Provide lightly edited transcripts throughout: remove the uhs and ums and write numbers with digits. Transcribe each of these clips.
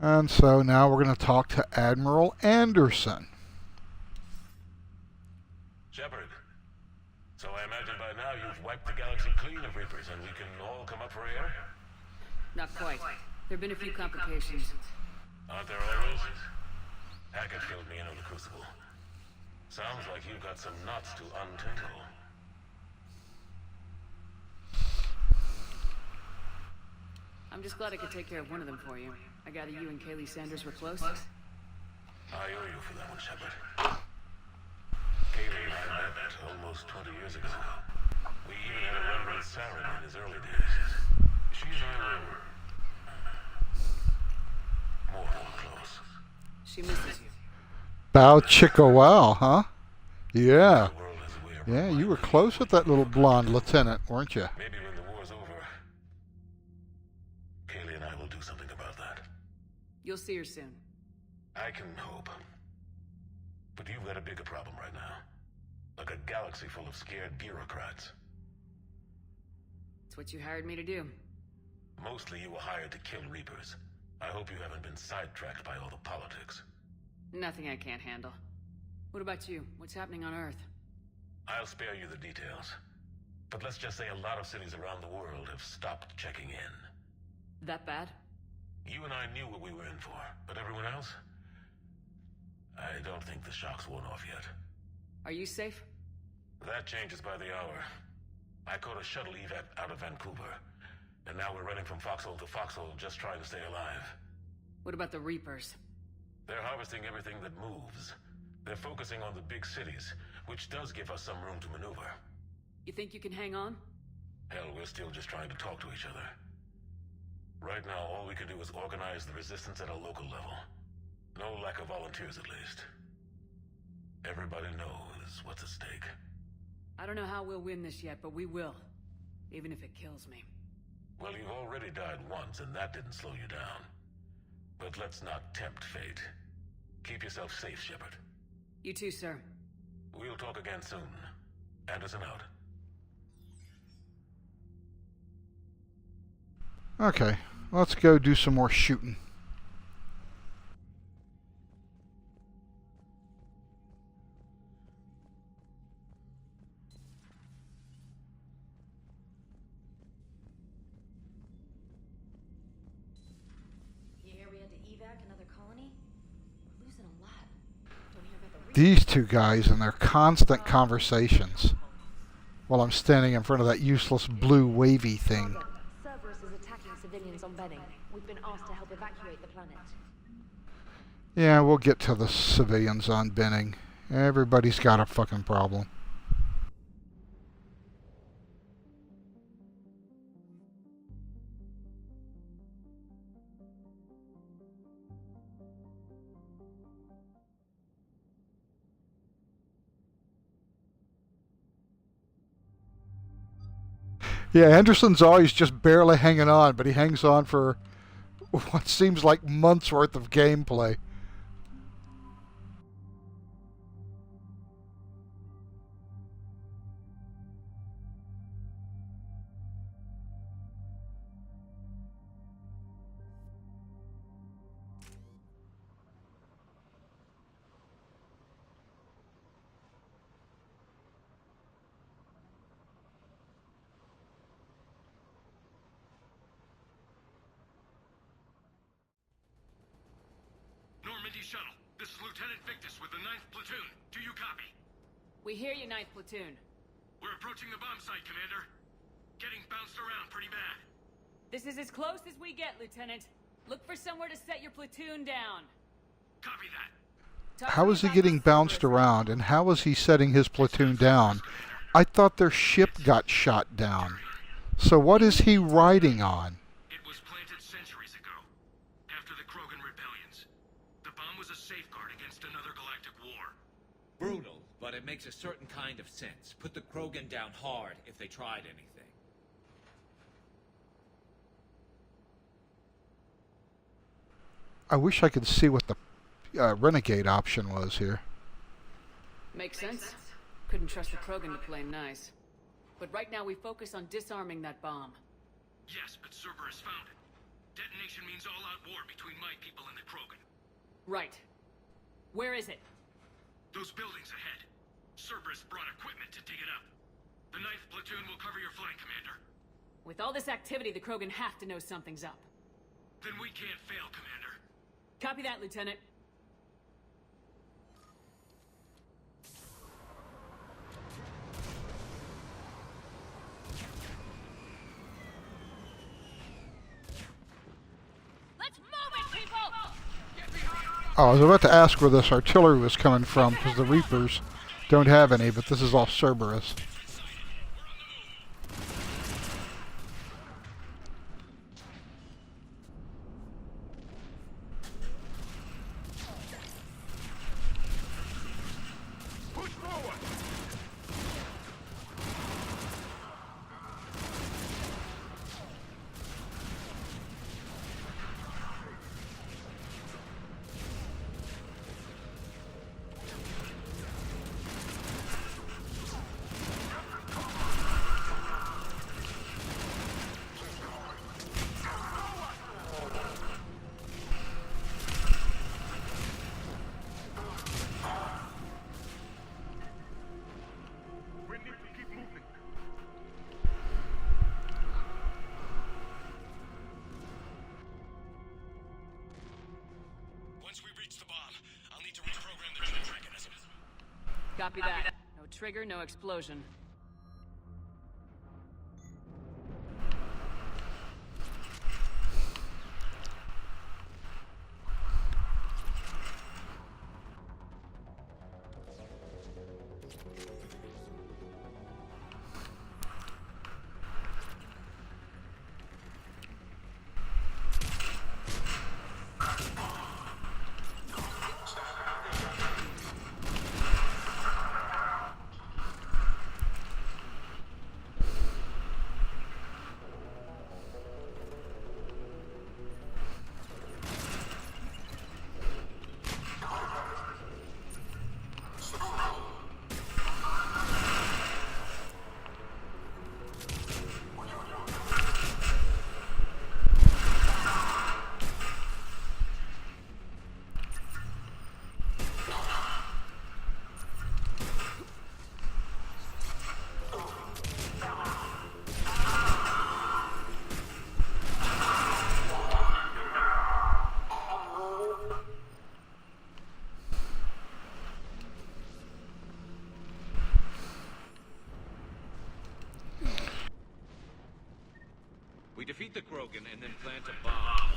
And so now we're going to talk to Admiral Anderson. Shepard, so I imagine by now you've wiped the galaxy clean of Reapers and we can all come up for air? Not quite. There have been a few complications. Aren't there always? Hackett filled me in on the Crucible. Sounds like you've got some knots to untangle. I'm just glad I could take care of one of them for you. I gather you and Kaylee Sanders were close? I owe you for that one, Shepard. Kaylee and I met almost 20 years ago. We even had a run with Saren in his early days. She and I were more than close. She misses you. Bow chicka wow, huh? Yeah. The world has a way of Yeah, you reminding were me close with that little blonde lieutenant, weren't you? Maybe when the war's over, Kaylee and I will do something about that. You'll see her soon. I can hope. But you've got a bigger problem right now. Like a galaxy full of scared bureaucrats. It's what you hired me to do. Mostly you were hired to kill Reapers. I hope you haven't been sidetracked by all the politics. Nothing I can't handle. What about you? What's happening on Earth? I'll spare you the details. But let's just say a lot of cities around the world have stopped checking in. That bad? You and I knew what we were in for, but everyone else? I don't think the shock's worn off yet. Are you safe? That changes by the hour. I caught a shuttle evac out of Vancouver, and now we're running from foxhole to foxhole just trying to stay alive. What about the Reapers? They're harvesting everything that moves. They're focusing on the big cities, which does give us some room to maneuver. You think you can hang on? Hell, we're still just trying to talk to each other. Right now, all we can do is organize the resistance at a local level. No lack of volunteers, at least. Everybody knows what's at stake. I don't know how we'll win this yet, but we will. Even if it kills me. Well, you've already died once, and that didn't slow you down. But let's not tempt fate. Keep yourself safe, Shepard. You too, sir. We'll talk again soon. Anderson out. Okay, let's go do some more shooting. You hear we had to evac another colony? We're losing a lot. Don't hear about the These two guys and their constant conversations while I'm standing in front of that useless blue wavy thing. Cerberus is attacking civilians on Benning. We've been asked to help evacuate the planet. Yeah, we'll get to the civilians on Benning. Everybody's got a fucking problem. Yeah, Anderson's always just barely hanging on, but he hangs on for what seems like months worth of gameplay. Normandy Shuttle. This is Lieutenant Victus with the 9th Platoon. Do you copy? We hear you, 9th Platoon. We're approaching the bomb site, Commander. Getting bounced around pretty bad. This is as close as we get, Lieutenant. Look for somewhere to set your platoon down. Copy that. Talk How to me is he about getting those bounced Cerberus. around, and how is he setting his platoon down? I thought their ship got shot down. So what is he riding on? It was planted centuries ago, after the Krogan rebellions. The bomb was a safeguard against another galactic war. Brutal, but it makes a certain kind of sense. Put the Krogan down hard if they tried anything. I wish I could see what the renegade option was here. Makes sense. Couldn't trust the Krogan to play nice. But right now we focus on disarming that bomb. Yes, but Cerberus found it. Detonation means all-out war between my people and the Krogan. Right. Where is it? Those buildings ahead. Cerberus brought equipment to dig it up. The 9th platoon will cover your flank, Commander. With all this activity, the Krogan have to know something's up. Then we can't fail, Commander. Copy that, Lieutenant. Let's move it, people! Oh, I was about to ask where this artillery was coming from, because the Reapers don't have any, but this is all Cerberus. Push forward! We need to keep moving. Once we reach the bomb, I'll need to reprogram the trigger mechanism. Copy that. No trigger, no explosion. We defeat the Krogan and then plant a bomb.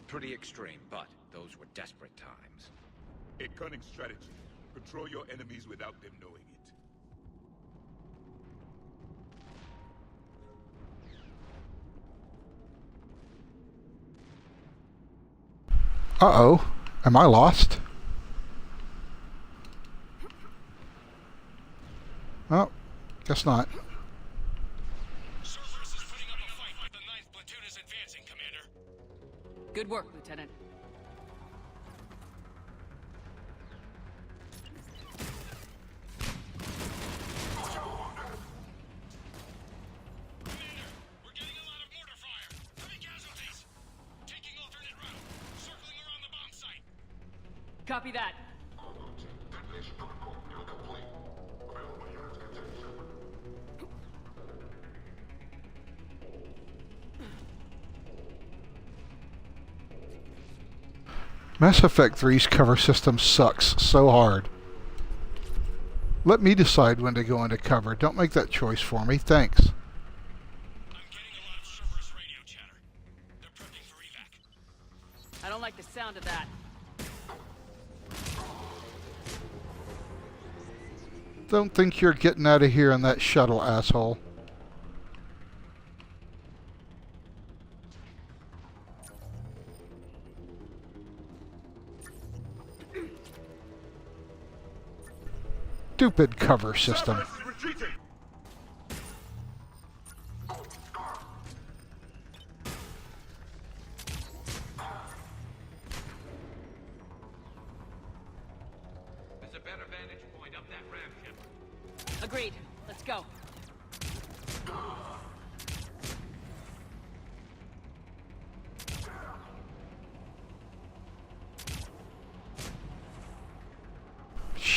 Pretty extreme, but those were desperate times. A cunning strategy. Control your enemies without them knowing it. Uh-oh. Am I lost? Oh, guess not. Cerberus is putting up a fight, but the 9th platoon is advancing, Commander. Good work, Lieutenant. Commander, we're getting a lot of mortar fire. Heavy casualties. Taking alternate route. Circling around the bomb site. Copy that. Mass Effect 3's cover system sucks so hard. Let me decide when to go into cover. Don't make that choice for me. Thanks. I'm getting a lot of Cerberus radio chatter. They're prepping for evac. I don't like the sound of that. Don't think you're getting out of here in that shuttle, asshole. Stupid cover system. Cerberus is retreating! There's a better vantage point up that ramp, Shepard. Agreed. Let's go.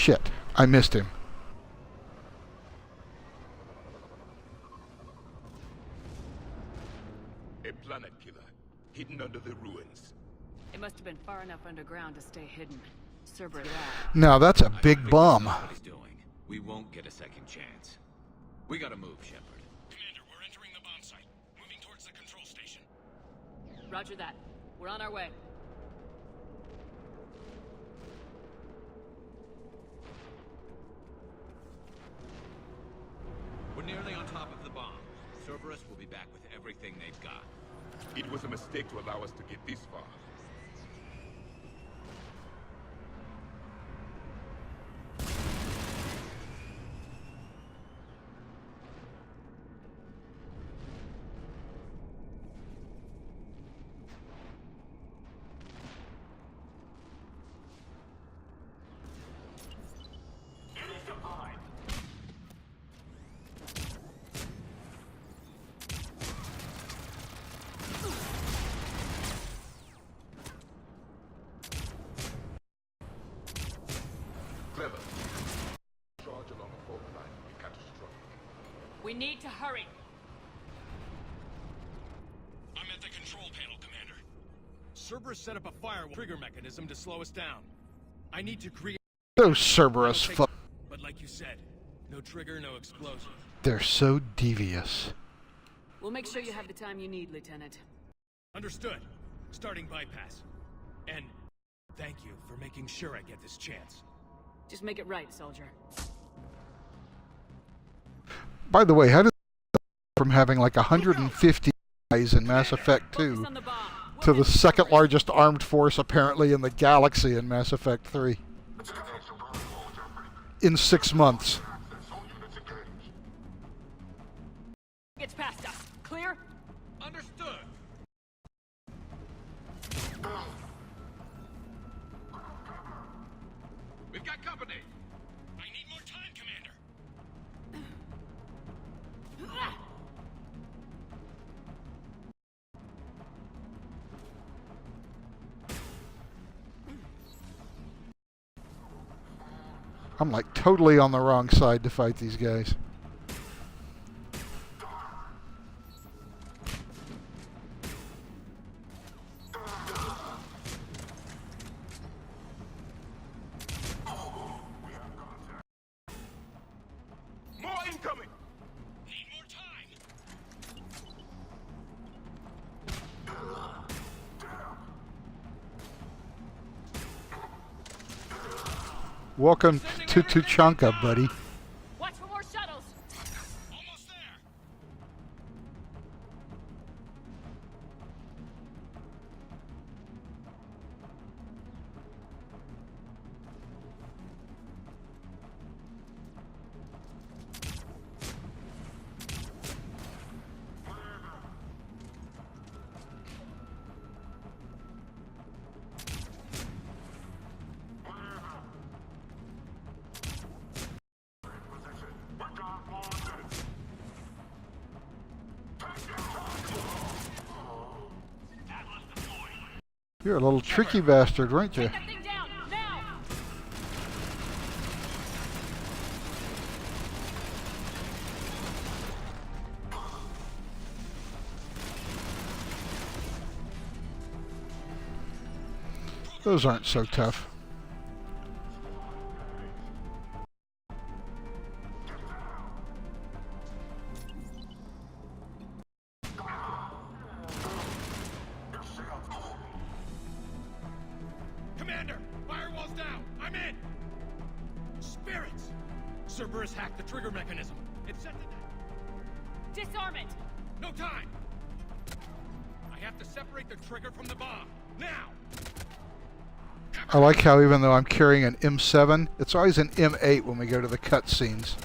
Shit, I missed him. A planet killer, hidden under the ruins. It must have been far enough underground to stay hidden. Cerberus. Now that's a I big think he bum. knows what he's doing. We won't get a second chance. We gotta move, Shepard. Commander, we're entering the bomb site. Moving towards the control station. Roger that. We're on our way. We're nearly on top of the bomb. Cerberus will be back with everything they've got. It was a mistake to allow us to get this far. Clever. Charge along the fault line will be catastrophic. We need to hurry. I'm at the control panel, Commander. Cerberus set up a firewall trigger mechanism to slow us down. I need to create... Those Cerberus But like you said, no trigger, no explosion. they're so devious. We'll make sure you have the time you need, Lieutenant. Understood. Starting bypass. And thank you for making sure I get this chance. Just make it right, soldier. By the way, how did from having like 150 guys in Mass Effect 2 Focus on the bomb. to the second largest armed force apparently in the galaxy in Mass Effect 3? In 6 months. Gets past us. Clear? Understood. We've got company! I need more time, Commander. I'm like totally on the wrong side to fight these guys. More incoming! Need more time. Welcome to Tuchanka, buddy. Watch for more shuttles. Almost there. You're a little tricky bastard, weren't you? Take that thing down, now! Those aren't so tough. Commander, firewall's down. I'm in. Spirits. Cerberus hacked the trigger mechanism. It's set to... Disarm it! No time. I have to separate the trigger from the bomb. Now. I like how even though I'm carrying an M7, it's always an M8 when we go to the cutscenes.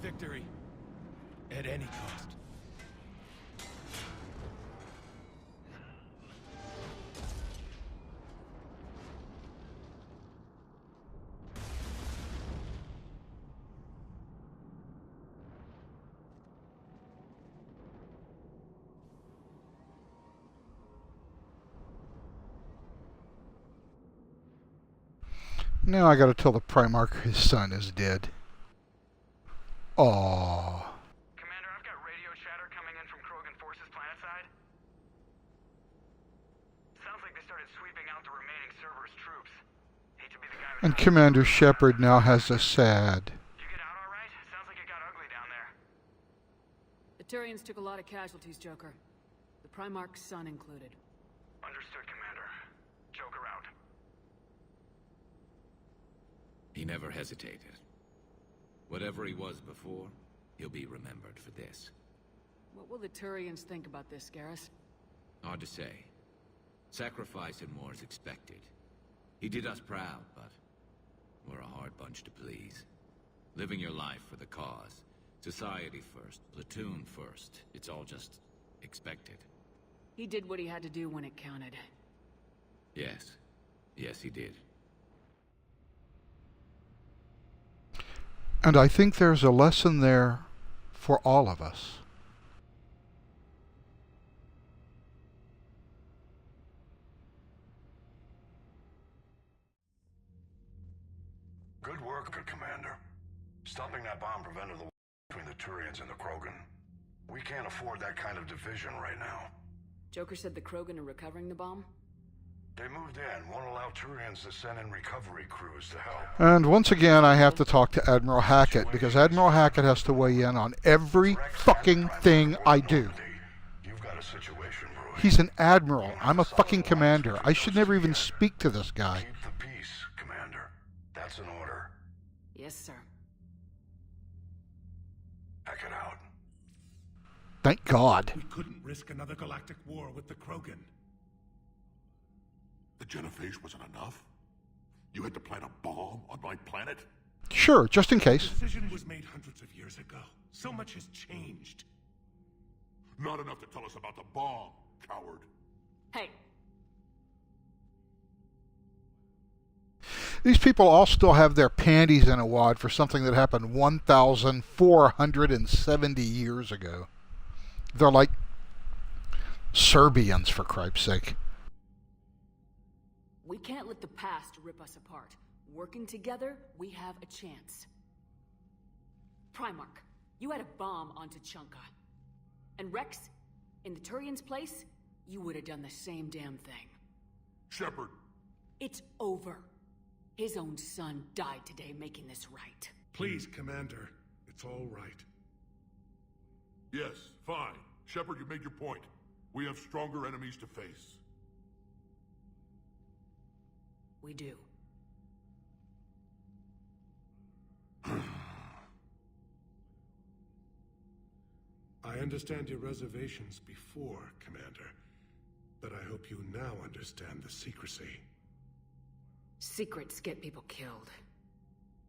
victory. At any cost. Now I gotta tell the Primarch his son is dead. Aww. Commander, I've got radio chatter coming in from Krogan forces planetside. Sounds like they started sweeping out the remaining Cerberus troops. Hate to be the guy with And Commander Shepard now has a sad. Did you get out all right? Sounds like it got ugly down there. The Turians took a lot of casualties, Joker. The Primarch's son included. Understood, Commander. Joker out. He never hesitated. Whatever he was before, he'll be remembered for this. What will the Turians think about this, Garrus? Hard to say. Sacrifice and more is expected. He did us proud, but we're a hard bunch to please. Living your life for the cause. Society first, platoon first. It's all just expected. He did what he had to do when it counted. Yes. Yes, he did. And I think there's a lesson there for all of us. Good work, Commander. Stopping that bomb prevented the war between the Turians and the Krogan. We can't afford that kind of division right now. Joker said the Krogan are recovering the bomb? They moved in, won't allow Turians to send in recovery crews to help. And once again, I have to talk to Admiral Hackett, because Admiral Hackett has to weigh in on every fucking thing I do. You've got a situation brewing. He's an admiral. I'm a fucking commander. I should never even speak to this guy. Keep the peace, Commander. That's an order. Yes, sir. Back it out. Thank God. We couldn't risk another galactic war with the Krogan. The genophage wasn't enough? You had to plant a bomb on my planet? Sure, just in The case. decision was made hundreds of years ago. So much has changed. Not enough to tell us about the bomb, coward. Hey, These people all still have their panties in a wad for something that happened 1,470 years ago. They're like Serbians, for Christ's sake. we can't let the past rip us apart. Working together, we have a chance. Primarch, you had a bomb onto Chunka. And Rex, in the Turian's place, you would have done the same damn thing. Shepard, It's over. His own son died today making this right. Please, Commander. It's all right. yes, fine. Shepard, you made your point. We have stronger enemies to face. We do. I understand your reservations before, Commander. But I hope you now understand the secrecy. Secrets get people killed.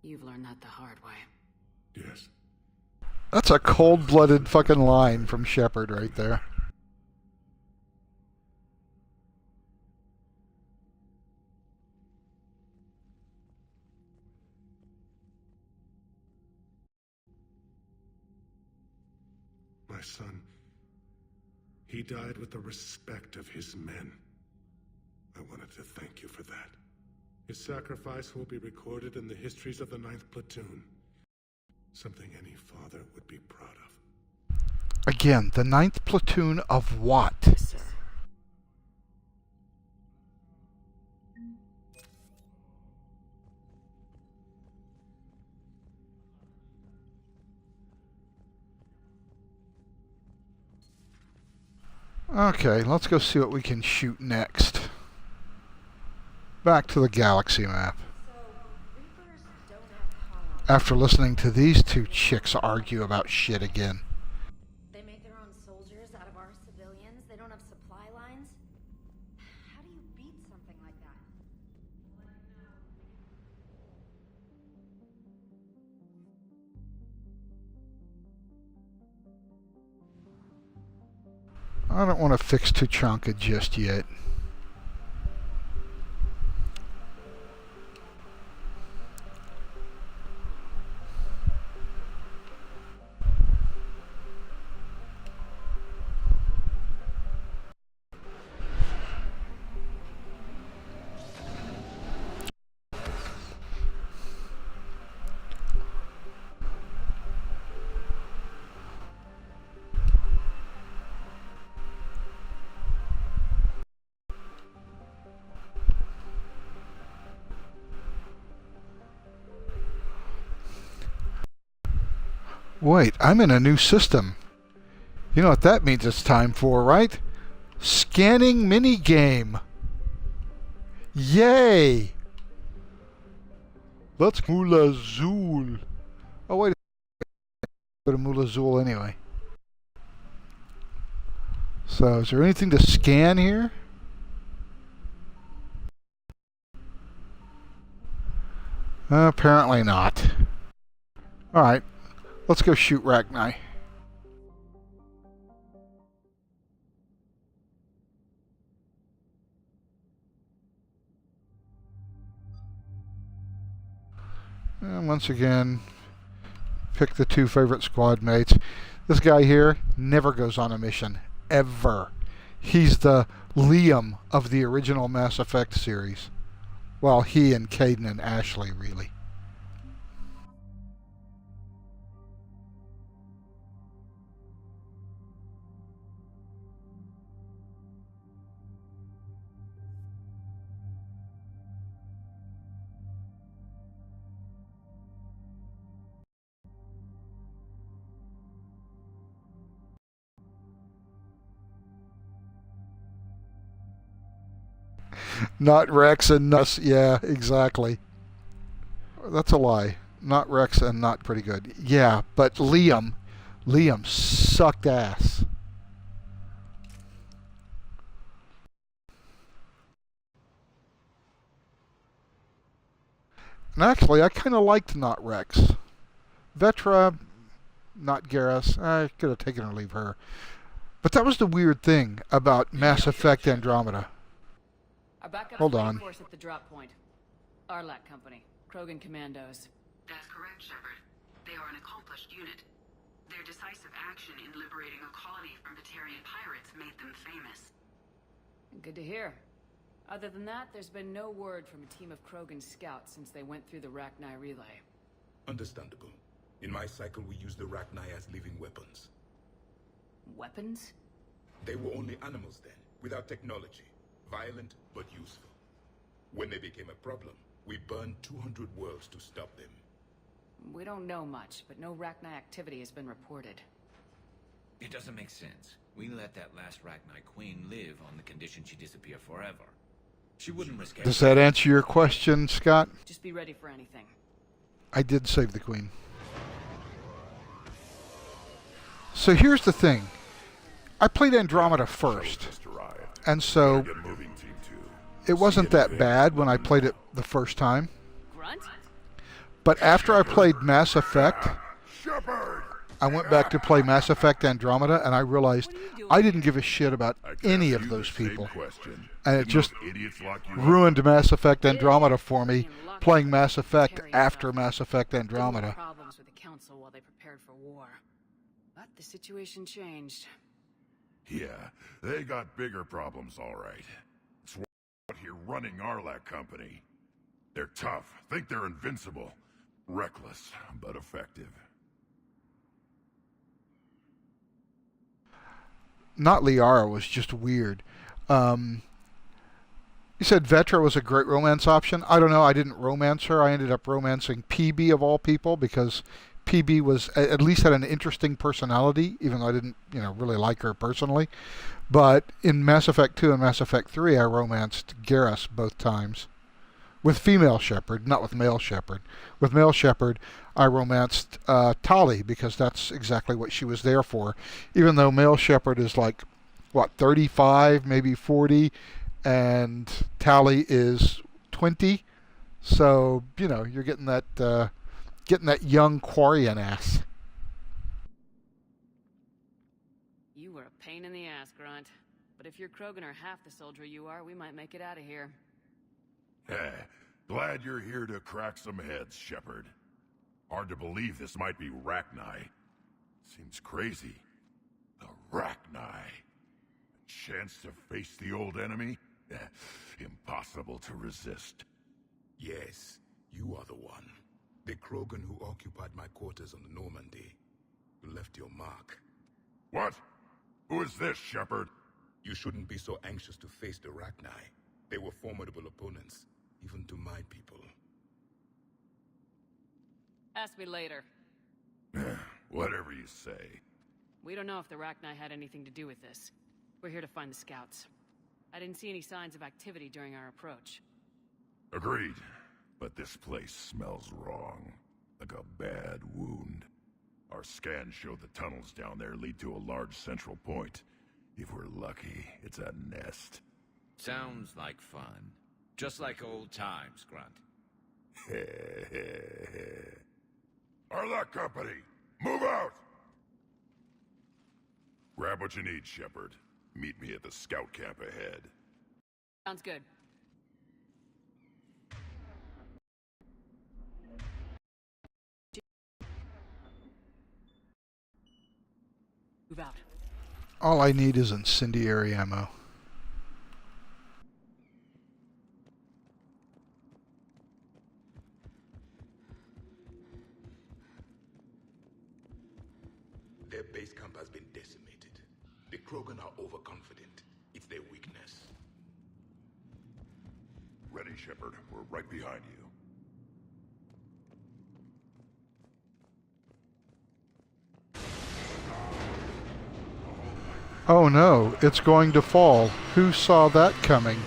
You've learned that the hard way. Yes. That's a cold-blooded fucking line from Shepard right there. My son, he died with the respect of his men. I wanted to thank you for that. His sacrifice will be recorded in the histories of the 9th Platoon. Something any father would be proud of. Again, the 9th Platoon of what? Yes, sir. Okay, let's go see what we can shoot next. Back to the galaxy map. Reapers don't have colonies. After listening to these two chicks argue about shit again. They make their own soldiers out of our civilians. They don't have supply lines. How do you beat something like that? I don't want to fix Tuchanka just yet. Wait, I'm in a new system. You know what that means it's time for, right? Scanning minigame. Yay! Let's Mula Zool. Oh, wait. Go to Mula Zool anyway. So, is there anything to scan here? Apparently not. Alright. Let's go shoot Rachni. And once again, pick the two favorite squad mates. This guy here never goes on a mission. Ever. He's the Liam of the original Mass Effect series. Well, he and Kaidan and Ashley, really. Not Rex and not... Yeah, exactly. That's a lie. Not Rex and not pretty good. Yeah, but Liam sucked ass. And actually, I kind of liked not Rex. Vetra, not Garrus. I could have taken her or leave her. But that was the weird thing about Mass Effect Andromeda. Our backup Hold on. force at the drop point. Arlat Company, Krogan Commandos. That's correct, Shepard. They are an accomplished unit. Their decisive action in liberating a colony from Batarian pirates made them famous. Good to hear. Other than that, there's been no word from a team of Krogan scouts since they went through the Rachni relay. Understandable. In my cycle, we use the Rachni as living weapons. Weapons? They were only animals then, without technology. Violent, but useful. When they became a problem, we burned 200 worlds to stop them. We don't know much, but no Rachni activity has been reported. It doesn't make sense. We let that last Rachni queen live on the condition she disappear forever. She wouldn't risk it. Does that answer your question, Scott? Just be ready for anything. I did save the queen. So here's the thing. I played Andromeda first. And so it wasn't that bad when I played it the first time. Grunt? But after I played Mass Effect, I went back to play Mass Effect Andromeda, and I realized I didn't give a shit about any of those people. And it just ruined Mass Effect Andromeda for me, playing Mass Effect after Mass Effect Andromeda. Problems with the Council while they prepared for war. But the situation changed. Yeah, they got bigger problems, all right. It's out here running Arlat Company. They're tough, think they're invincible. Reckless, but effective. Not Liara was just weird. You said Vetra was a great romance option. I don't know, I didn't romance her. I ended up romancing PB of all people because PB was at least had an interesting personality, even though I didn't, really like her personally. But in Mass Effect 2 and Mass Effect 3, I romanced Garrus both times. With female Shepard, not with male Shepard. With male Shepard, I romanced Tali because that's exactly what she was there for. Even though male Shepard is like, 35, maybe 40, and Tali is 20. So, you're getting that young Quarian ass. You were a Pain in the ass, Grunt. But if you're Krogan or half the soldier you are, we might make it out of here. Glad you're here to crack some heads, Shepard. Hard to believe this might be Rachni. Seems crazy. The Rachni. A chance to face the old enemy? Impossible to resist. Yes, you are the one. The Krogan who occupied my quarters on the Normandy. You left your mark. What? Who is this, Shepard? You shouldn't be so anxious to face the Rachni. They were formidable opponents, even to my people. Ask me later. Whatever you say. We don't know if the Rachni had anything to do with this. We're here to find the scouts. I didn't see any signs of activity during our approach. Agreed. But this place smells wrong. Like a bad wound. Our scans show the tunnels down there lead to a large central point. If we're lucky, it's a nest. Sounds like fun. Just like old times, Grunt. Arlec Company, move out! Grab what you need, Shepard. Meet me at the scout camp ahead. Sounds good. Move out. All I need is incendiary ammo. Their base camp has been decimated. The Krogan are overconfident. It's their weakness. Ready, Shepard. We're right behind you. Oh no, it's going to fall. Who saw that coming?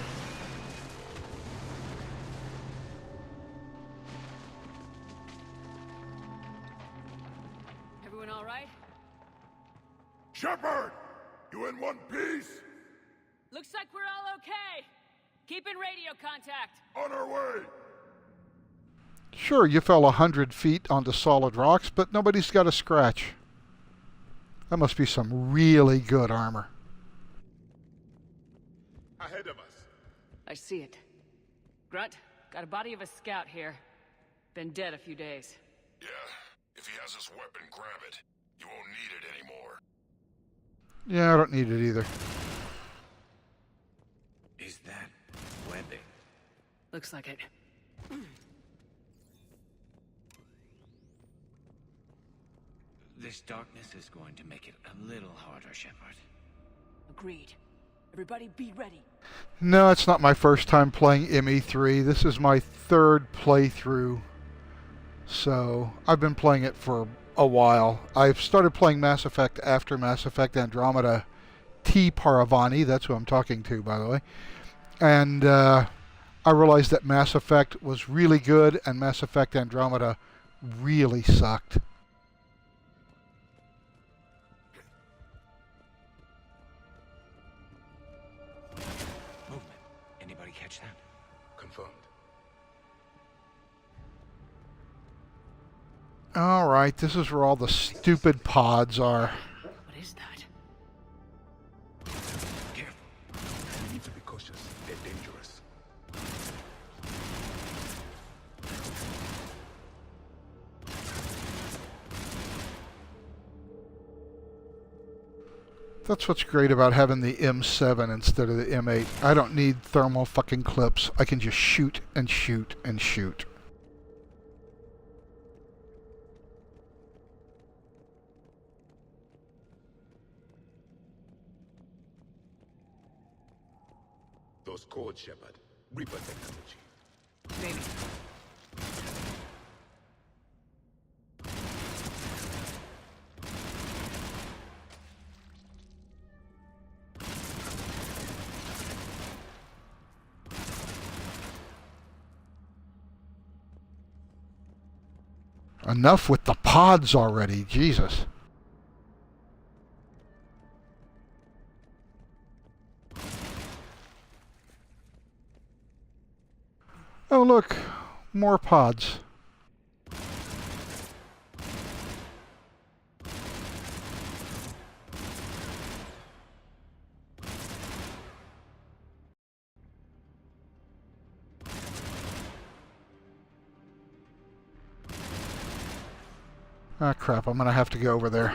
Everyone all right? Shepard! You in one piece? Looks like we're all okay. Keep in radio contact. On our way! Sure, you fell 100 feet onto solid rocks, but nobody's got a scratch. That must be some really good armor. Ahead of us. I see it. Grunt, got a body of a scout here. Been dead a few days. Yeah, if he has his weapon, grab it. You won't need it anymore. Yeah, I don't need it either. Is that webbing? Looks like it. This darkness is going to make it a little harder, Shepard. Agreed. Everybody be ready. No, it's not my first time playing ME3. This is my third playthrough. So, I've been playing it for a while. I've started playing Mass Effect after Mass Effect Andromeda. T. Paravani, that's who I'm talking to, by the way. And I realized that Mass Effect was really good and Mass Effect Andromeda really sucked. Movement. Anybody catch that? Confirmed. Alright, this is where all the stupid pods are. What is that? Careful. We need to be cautious. They're dangerous. That's what's great about having the M7 instead of the M8. I don't need thermal fucking clips. I can just shoot and shoot and shoot. Those codes, Shepard. Reaper technology. Maybe. Enough with the pods already, Jesus. Oh look, more pods. Ah, crap, I'm gonna have to go over there.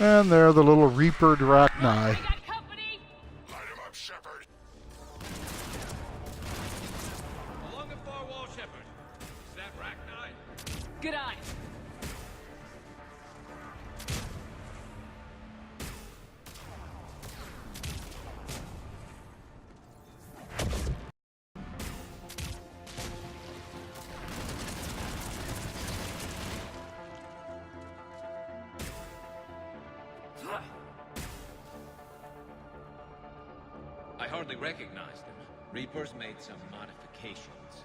And there, the little Reaper Drachni. Light him up, Shepard. Along the far wall, Shepard. Is that Rachni? Good eye. I hardly recognized them. Reapers made some modifications.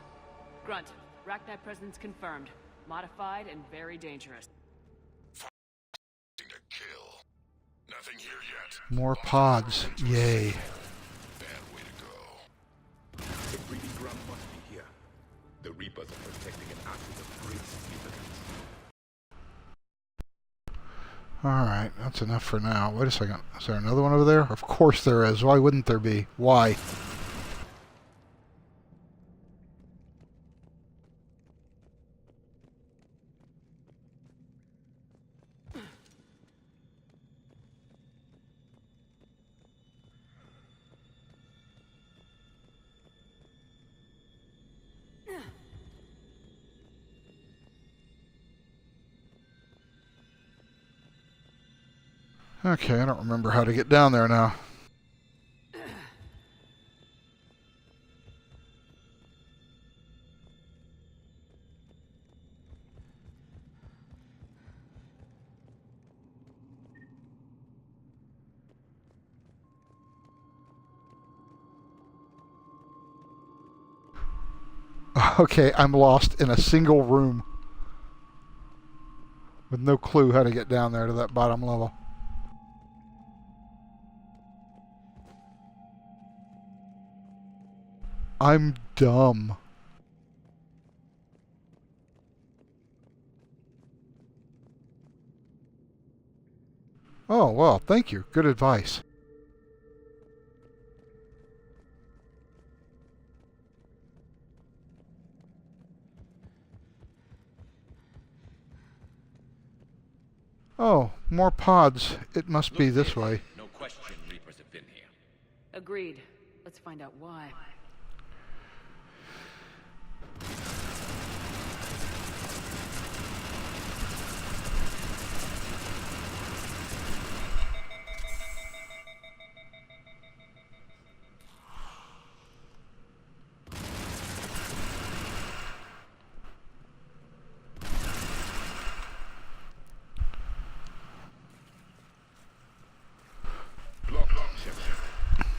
Grunt, Rachni presence confirmed. Modified and very dangerous. To kill. Nothing here yet. More pods. Yay. Bad way to go. The breeding ground must be here. The Reapers are protecting an asset of great significance. Alright, that's enough for now. Wait a second. Is there another one over there? Of course there is. Why wouldn't there be? Why? Okay, I don't remember how to get down there now. Okay, I'm lost in a single room with no clue how to get down there to that bottom level. I'm dumb. Oh, well, thank you. Good advice. Oh, more pods. It must be this way. No question Reapers have been here. Agreed. Let's find out why.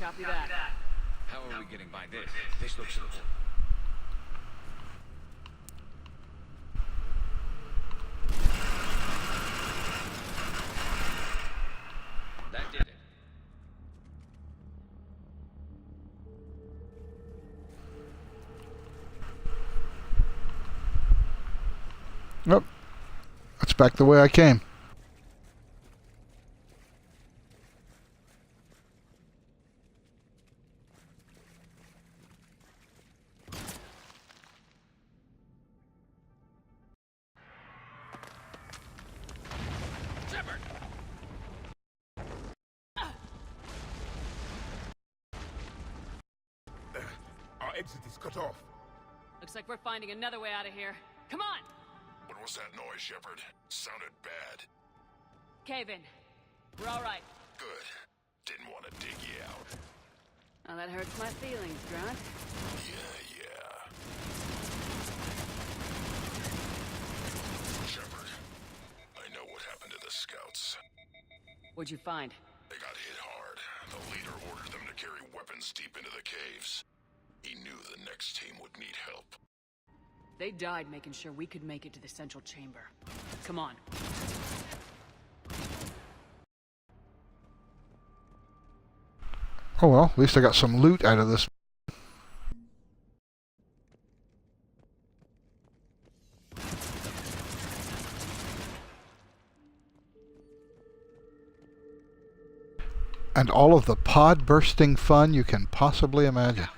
Copy that. How are we getting by this? This looks important. That did it. Nope. That's back the way I came. Our exit is cut off. Looks like we're finding another way out of here. Come on! What was that noise, Shepard? Sounded bad. Cave in. We're all right. Good. Didn't want to dig you out. Oh, that hurts my feelings, Grunt. Yeah. Shepard, I know what happened to the scouts. What'd you find? They got hit hard. The leader ordered them to carry weapons deep into the caves. He knew the next team would need help. They died making sure we could make it to the central chamber. Come on. Oh well, at least I got some loot out of this. And all of the pod-bursting fun you can possibly imagine.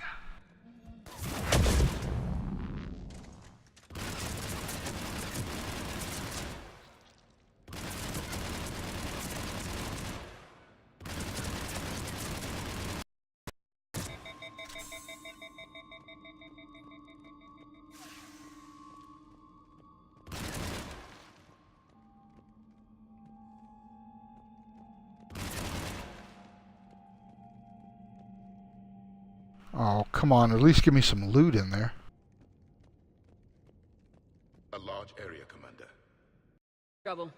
Oh, come on. At least give me some loot in there. A large area, Commander. Trouble.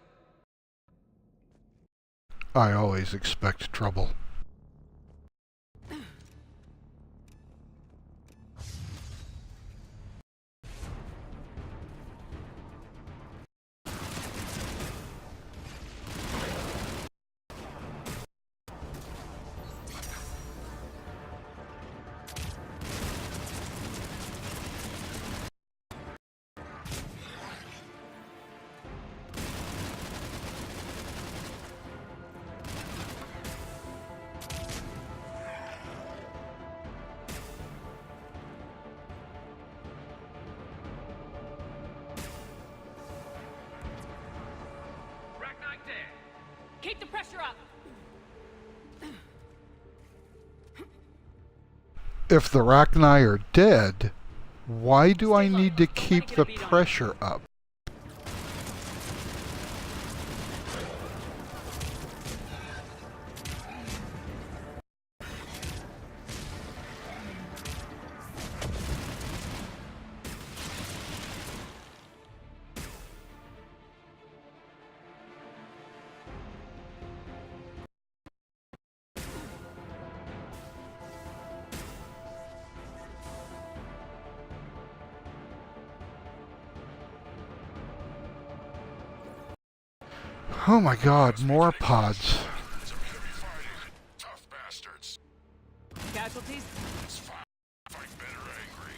I always expect trouble. Ragnar dead. Keep the pressure up! If the Rachni are dead, why do I need to keep the pressure up? Oh my god, more pods. Tough bastards. Casualties? Fight better angry.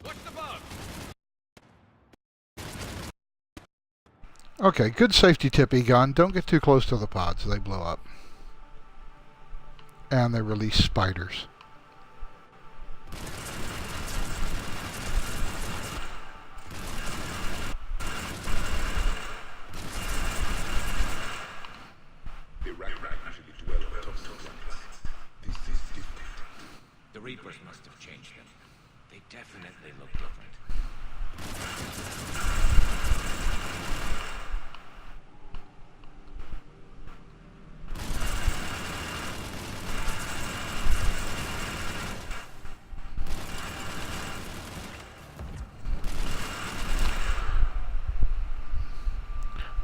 What's the bug? Okay, good safety tip, Egon. Don't get too close to the pods. They blow up. And they release spiders. The Ragnar usually dwell on top of planets. This is different. The Reapers must have changed them. They definitely look different.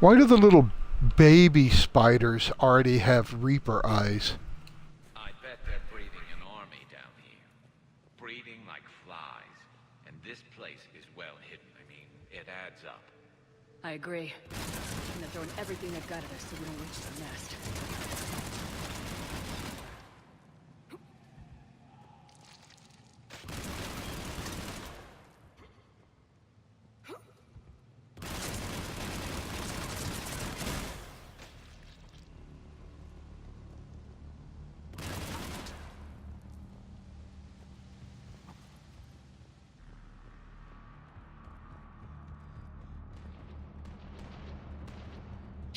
Why do the little baby spiders already have Reaper eyes? I bet they're breeding an army down here. Breeding like flies. And this place is well hidden. I mean, it adds up. I agree. And they're throwing everything they've got at us so we don't reach the nest.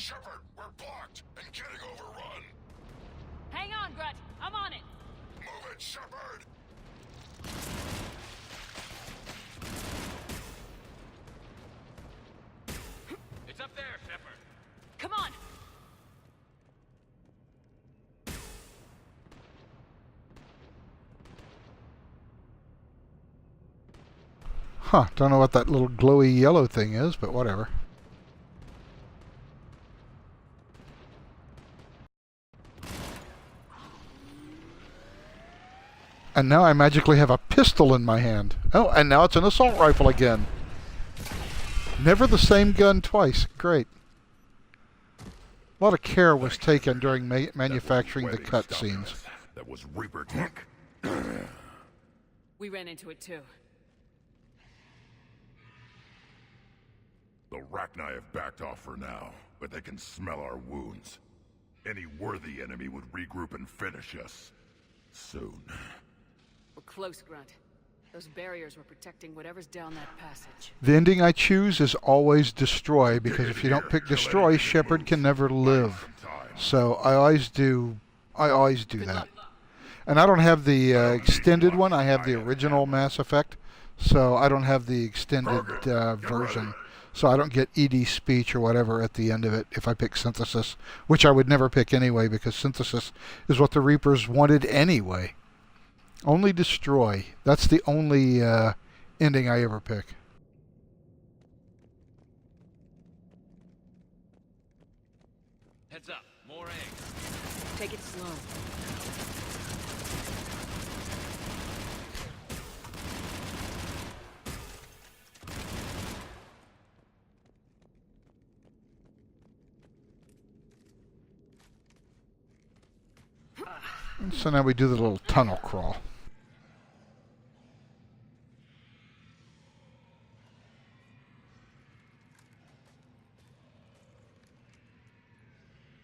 Shepard, we're blocked and getting overrun. Hang on, Grunt! I'm on it! Move it, Shepard! It's up there, Shepard. Come on! Huh, don't know what that little glowy yellow thing is, but whatever. And now I magically have a pistol in my hand. Oh, and now it's an assault rifle again. Never the same gun twice. Great. A lot of care was taken during manufacturing the cutscenes. That was Reaper tech. We ran into it too. The Rachni have backed off for now, but they can smell our wounds. Any worthy enemy would regroup and finish us. Soon. We're close, Grunt. Those barriers were protecting whatever's down that passage. The ending I choose is always destroy, because if you don't pick destroy, Shepard can never live. So I always do that. And I don't have the extended one. I have the original Mass Effect, so I don't have the extended version. So I don't get ED speech or whatever at the end of it if I pick synthesis, which I would never pick anyway, because synthesis is what the Reapers wanted anyway. Only destroy. That's the only ending I ever pick. Heads up, more eggs. Take it slow. So now we do the little tunnel crawl.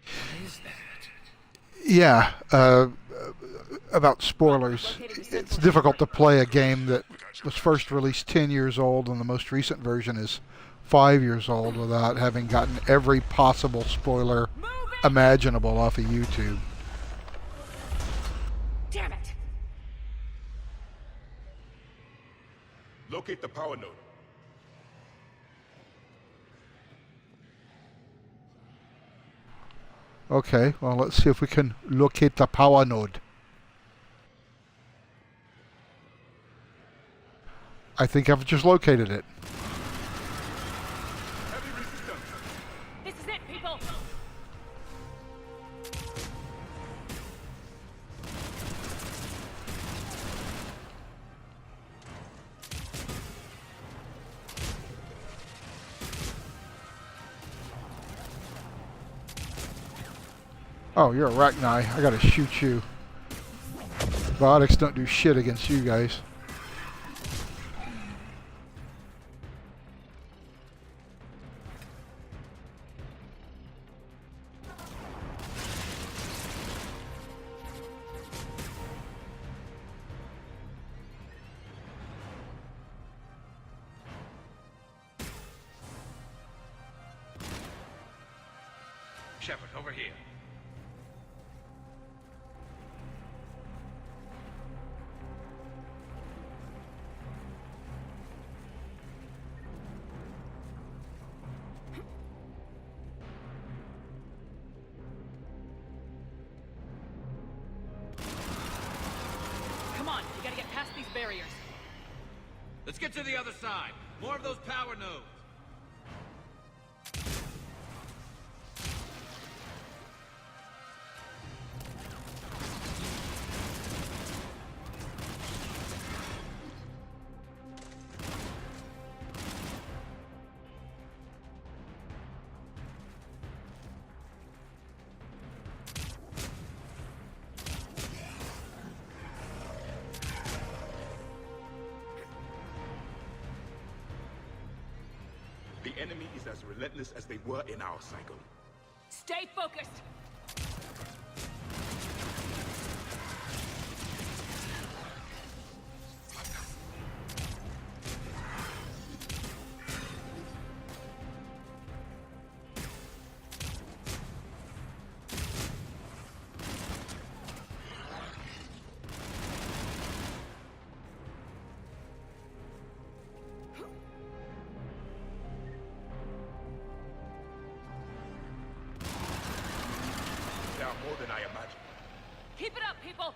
What is that? Yeah, about spoilers. It's difficult to play a game that was first released 10 years old and the most recent version is 5 years old without having gotten every possible spoiler imaginable off of YouTube. Damn it! Locate the power node. Okay, well, let's see if we can locate the power node. I think I've just located it. This is it, people! Oh, you're a Rachni. I gotta shoot you. Biotics don't do shit against you guys. Shepard, over here. Come on, you gotta get past these barriers. Let's get to the other side. More of those power nodes. The enemy is as relentless as they were in our cycle. Stay focused! There are more than I imagined. Keep it up, people!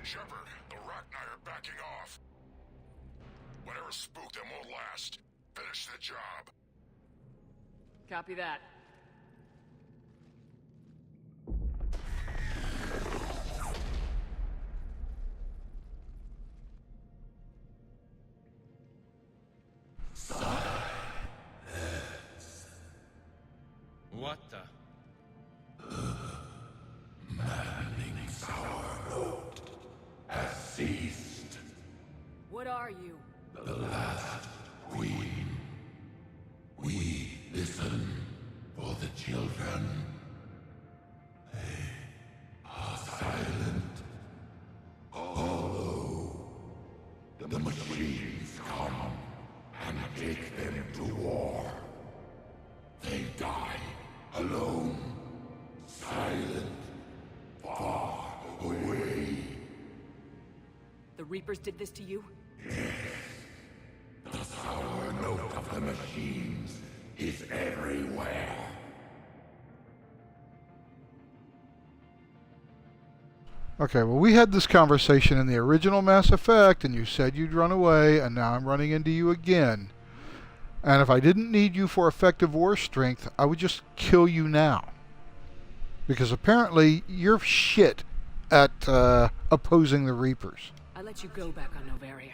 Shepard, the Rachni are backing off. Whatever spooked them won't last. Finish the job. Copy that. What the? Ceased. What are you? The last queen. We listen for the children. They are silent. Although the machines come and take them to war, they die alone, silent, far away. The Reapers did this to you? The sour note of the machines is everywhere. Okay, well, we had this conversation in the original Mass Effect, and you said you'd run away, and now I'm running into you again. And if I didn't need you for effective war strength, I would just kill you now. Because apparently, you're shit at opposing the Reapers. I let you go back on Noveria.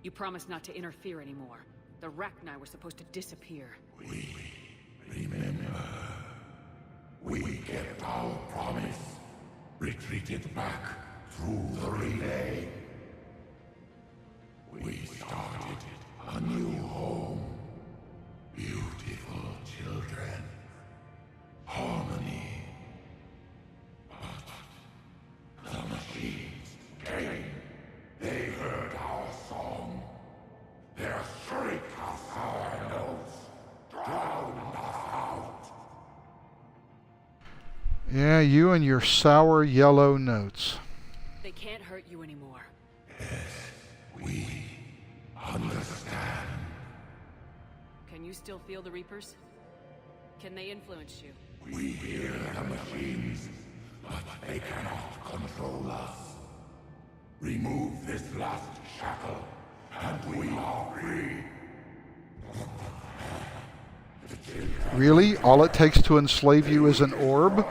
You promised not to interfere anymore. The Rachni were supposed to disappear. We remember. We kept our promise. Retreated back through the relay. We started a new home. Beautiful children. Harmony. But the machines came. They heard our song. Their shriek of sour notes drowned us out. Yeah, you and your sour yellow notes. They can't hurt you anymore. We understand. Can you still feel the Reapers? Can they influence you? We hear the machines, but they cannot control us. Remove this last shackle, and we are free. Really? All it takes to enslave you is an orb?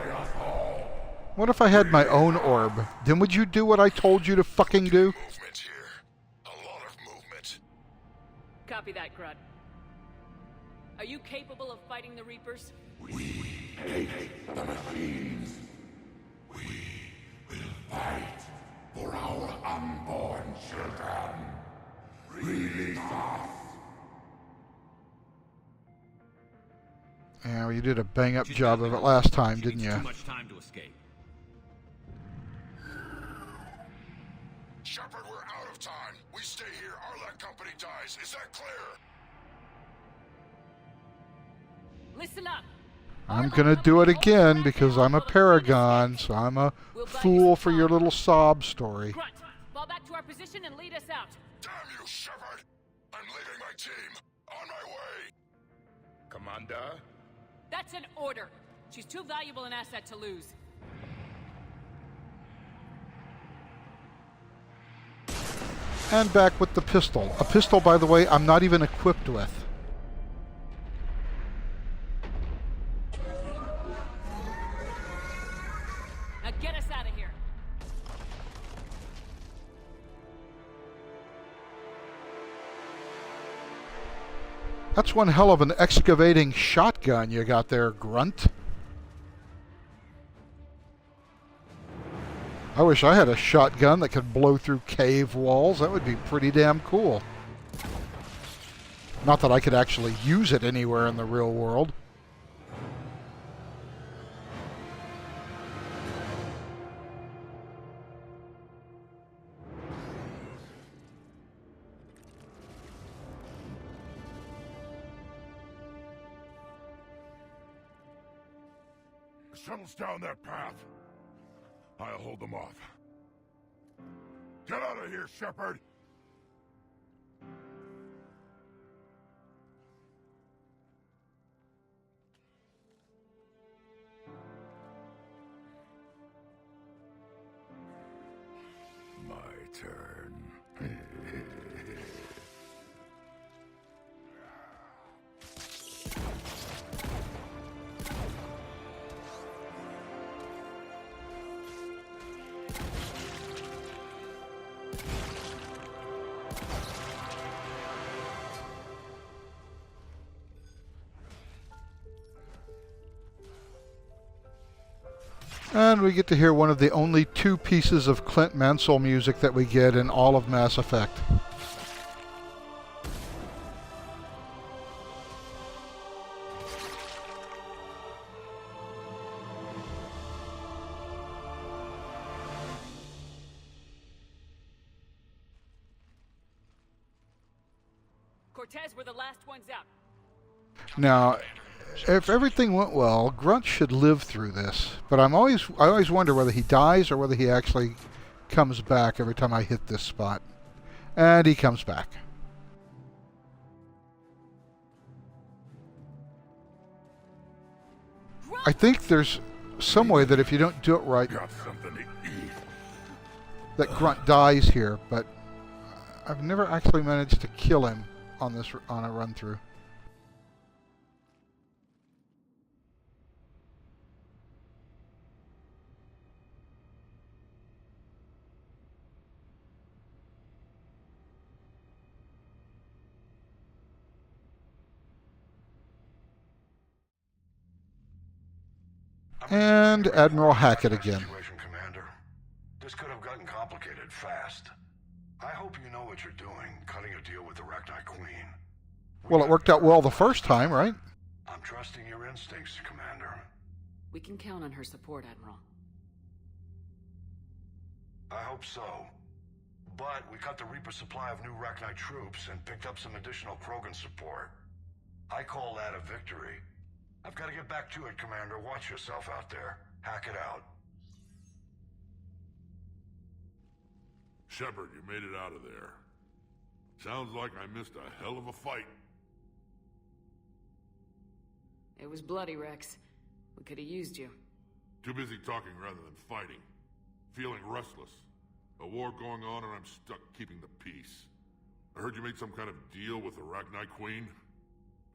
What if I had my own orb? Then would you do what I told you to fucking do? Movement here. A lot of movement. Copy that, Grunt. Are you capable of fighting the Reapers? We hate the machines. We will fight for our unborn children. Release us. Yeah, well, you did a bang-up job of it last time, didn't you? Too much time to escape. Shepard, we're out of time. We stay here, Arlec Company dies. Is that clear? Listen up! I'm gonna do it again because I'm a paragon, so I'm a fool for your little sob story. Grunt, fall back to our position and lead us out. Damn you, Shepard! I'm leaving my team. On my way. Commander? That's an order. She's too valuable an asset to lose. And back with the pistol. A pistol, by the way, I'm not even equipped with. Now get us out of here. That's one hell of an excavating shotgun you got there, Grunt. I wish I had a shotgun that could blow through cave walls. That would be pretty damn cool. Not that I could actually use it anywhere in the real world. The shuttle's down that path. I'll hold them off. Get out of here, Shepard! My turn. And we get to hear one of the only two pieces of Clint Mansell music that we get in all of Mass Effect. Cortez, we're the last ones out. Now, if everything went well, Grunt should live through this. But I always wonder whether he dies or whether he actually comes back every time I hit this spot. And he comes back. I think there's some way that if you don't do it right, Got something to eat. that Grunt dies here, but I've never actually managed to kill him on a run through. And Admiral Hackett again. Situation, Commander. This could have gotten complicated fast. I hope you know what you're doing, cutting a deal with the Rachni Queen. Well, it worked out well the first time, right? I'm trusting your instincts, Commander. We can count on her support, Admiral. I hope so. But we cut the Reaper supply of new Rachni troops and picked up some additional Krogan support. I call that a victory. I've got to get back to it, Commander. Watch yourself out there. Hack it out. Shepard, you made it out of there. Sounds like I missed a hell of a fight. It was bloody, Rex. We could have used you. Too busy talking rather than fighting. Feeling restless. A war going on and I'm stuck keeping the peace. I heard you made some kind of deal with the Rachni Queen.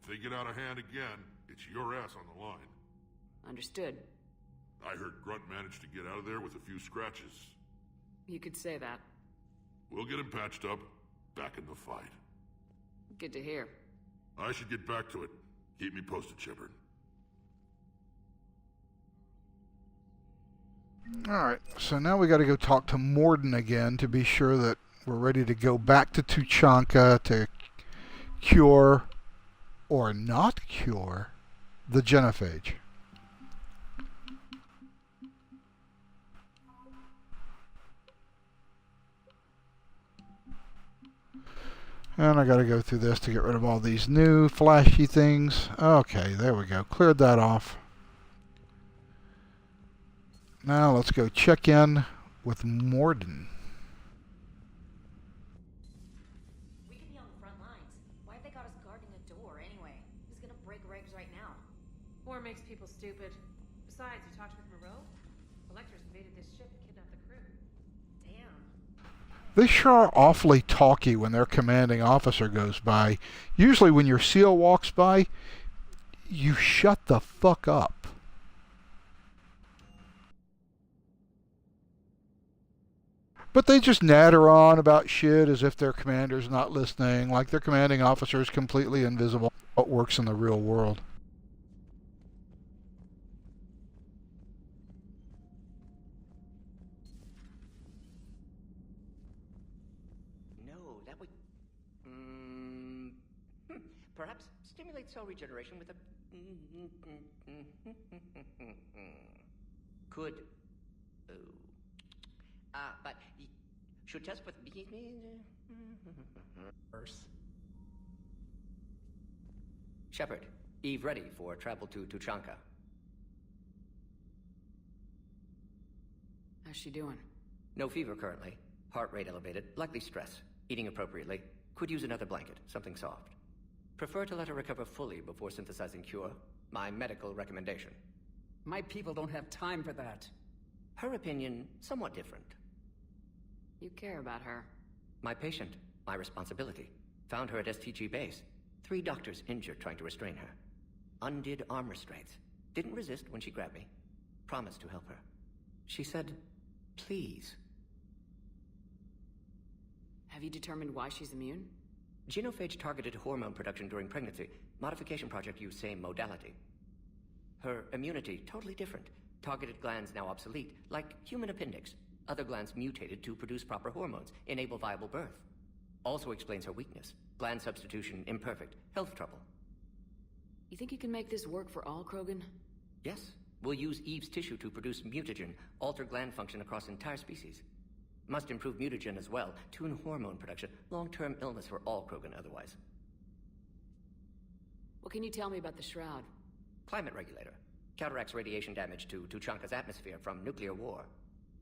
If they get out of hand again, it's your ass on the line. Understood. I heard Grunt managed to get out of there with a few scratches. You could say that. We'll get him patched up, back in the fight. Good to hear. I should get back to it. Keep me posted, Shepard. Alright, so now we got to go talk to Mordin again to be sure that we're ready to go back to Tuchanka to cure, or not cure, the genophage. And I got to go through this to get rid of all these new flashy things. Okay, there we go. Cleared that off. Now let's go check in with Mordin. We could be on the front lines. Why have they got us guarding a door anyway? Who's gonna break regs right now? War makes people stupid. Besides, you talked with Moreau? Electors invaded this ship and kidnapped the crew. Damn. They sure are awfully talky when their commanding officer goes by. Usually when your SEAL walks by, you shut the fuck up. But they just natter on about shit as if their commander's not listening, like their commanding officer is completely invisible. What works in the real world. No, that would... perhaps stimulate cell regeneration with a... Could. But should test with... Shepard, Eve ready for travel to Tuchanka. How's she doing? No fever currently. Heart rate elevated, likely stress. Eating appropriately. Could use another blanket, something soft. Prefer to let her recover fully before synthesizing cure. My medical recommendation. My people don't have time for that. Her opinion, somewhat different. You care about her. My patient, my responsibility. Found her at STG base. 3 doctors injured trying to restrain her. Undid arm restraints. Didn't resist when she grabbed me. Promised to help her. She said, please. Have you determined why she's immune? Genophage targeted hormone production during pregnancy. Modification project used same modality. Her immunity, totally different. Targeted glands now obsolete, like human appendix. Other glands mutated to produce proper hormones, enable viable birth. Also explains her weakness. Gland substitution imperfect. Health trouble. You think you can make this work for all Krogan? Yes. We'll use Eve's tissue to produce mutagen, alter gland function across entire species. Must improve mutagen as well, tune hormone production. Long-term illness for all Krogan otherwise. What can you tell me about the Shroud? Climate regulator. Counteracts radiation damage to Tuchanka's atmosphere from nuclear war.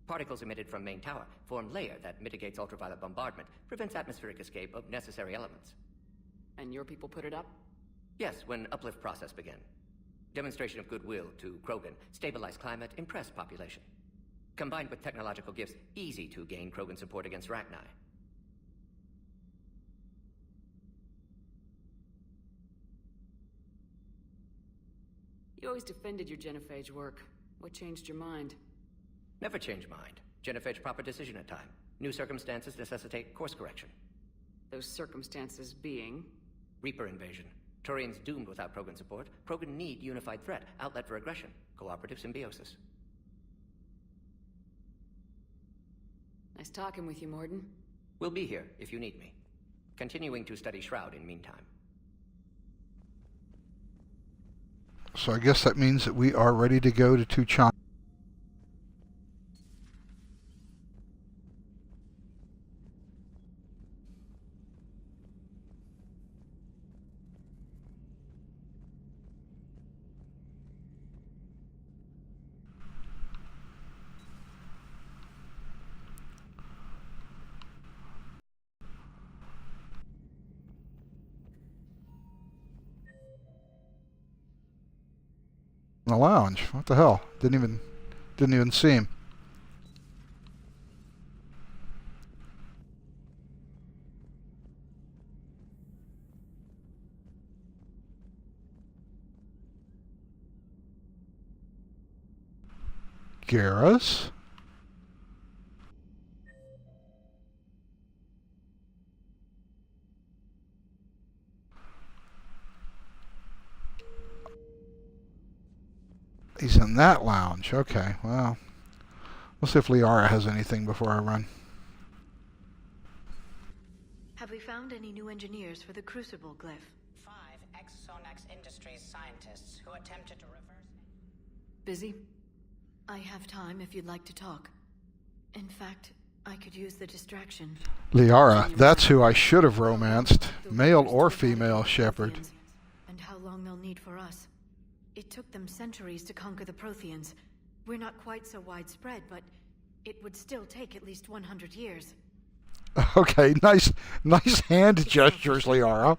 Particles emitted from main tower form layer that mitigates ultraviolet bombardment, prevents atmospheric escape of necessary elements. And your people put it up? Yes, when uplift process began. Demonstration of goodwill to Krogan, stabilize climate, impress population. Combined with technological gifts, easy to gain Krogan support against Rachni. You always defended your genophage work. What changed your mind? Never change mind. Genophage proper decision at time. New circumstances necessitate course correction. Those circumstances being? Reaper invasion. Turians doomed without Krogan support. Krogan need unified threat, outlet for aggression, cooperative symbiosis. Nice talking with you, Mordin. We'll be here if you need me. Continuing to study Shroud in meantime. So I guess that means that we are ready to go to Tuchanka. In the lounge. What the hell? Didn't even see him. Garrus? He's in that lounge. Okay, well. We'll see if Liara has anything before I run. Have we found any new engineers for the Crucible glyph? 5 ex-Sonax Industries scientists who attempted to reverse... Busy? I have time if you'd like to talk. In fact, I could use the distraction. Liara, that's who I should have romanced. Male or female, Shepard. And how long they'll need for us. It took them centuries to conquer the Protheans. We're not quite so widespread, but it would still take at least 100 years. Okay, nice hand gestures, Liara.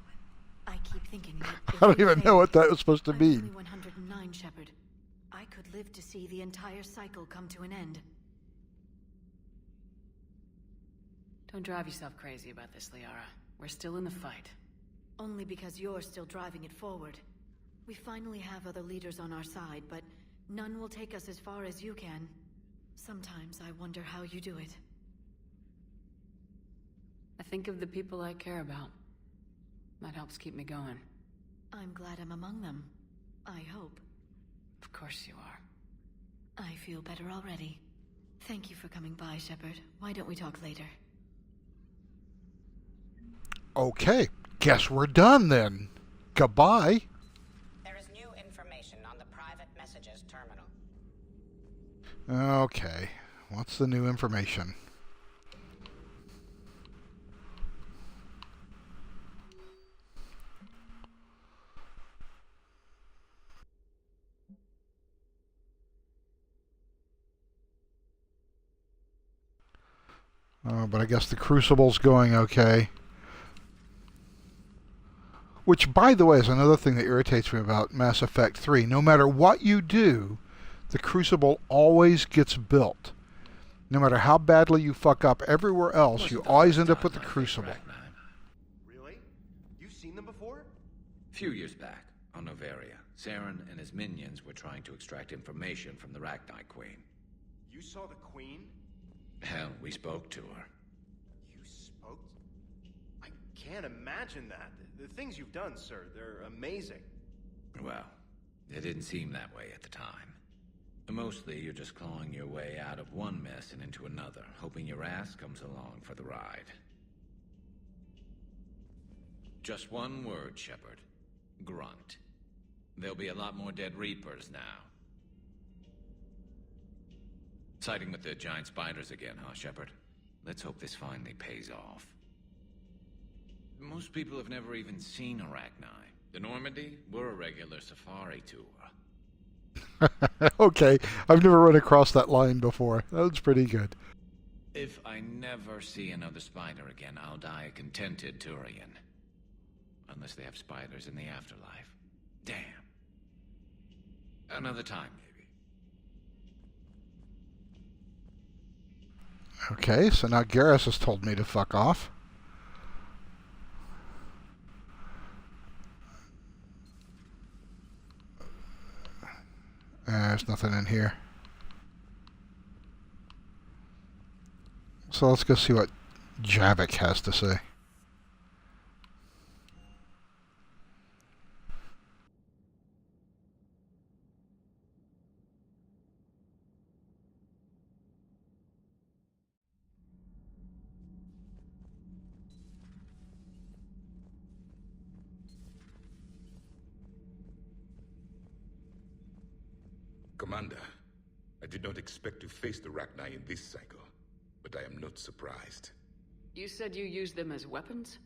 I keep thinking that I don't even know what that was supposed to I'm mean. only 109, Shepard. I could live to see the entire cycle come to an end. Don't drive yourself crazy about this, Liara. We're still in the fight. Only because you're still driving it forward. We finally have other leaders on our side, but none will take us as far as you can. Sometimes I wonder how you do it. I think of the people I care about. That helps keep me going. I'm glad I'm among them. I hope. Of course you are. I feel better already. Thank you for coming by, Shepard. Why don't we talk later? Okay, guess we're done then. Goodbye. There is new information on the private messages terminal. Okay, what's the new information? But I guess the Crucible's going okay. Which, by the way, is another thing that irritates me about Mass Effect 3. No matter what you do, the Crucible always gets built. No matter how badly you fuck up everywhere else, you always end up with the Crucible. Really? You've seen them before? A few years back, on Noveria, Saren and his minions were trying to extract information from the Rachni Queen. You saw the Queen? Hell, we spoke to her. You spoke? I can't imagine that. The things you've done, sir, they're amazing. Well, it didn't seem that way at the time. Mostly, you're just clawing your way out of one mess and into another, hoping your ass comes along for the ride. Just one word, Shepard. Grunt. There'll be a lot more dead Reapers now. Siding with the giant spiders again, huh, Shepard? Let's hope this finally pays off. Most people have never even seen Arachni. The Normandy, we're a regular safari tour. Okay, I've never run across that line before. That was pretty good. If I never see another spider again, I'll die a contented Turian. Unless they have spiders in the afterlife. Damn. Another time, maybe. Okay, so now Garrus has told me to fuck off. There's nothing in here. So let's go see what Javik has to say. Commander, I did not expect to face the Rachni in this cycle, but I am not surprised. You said you used them as weapons?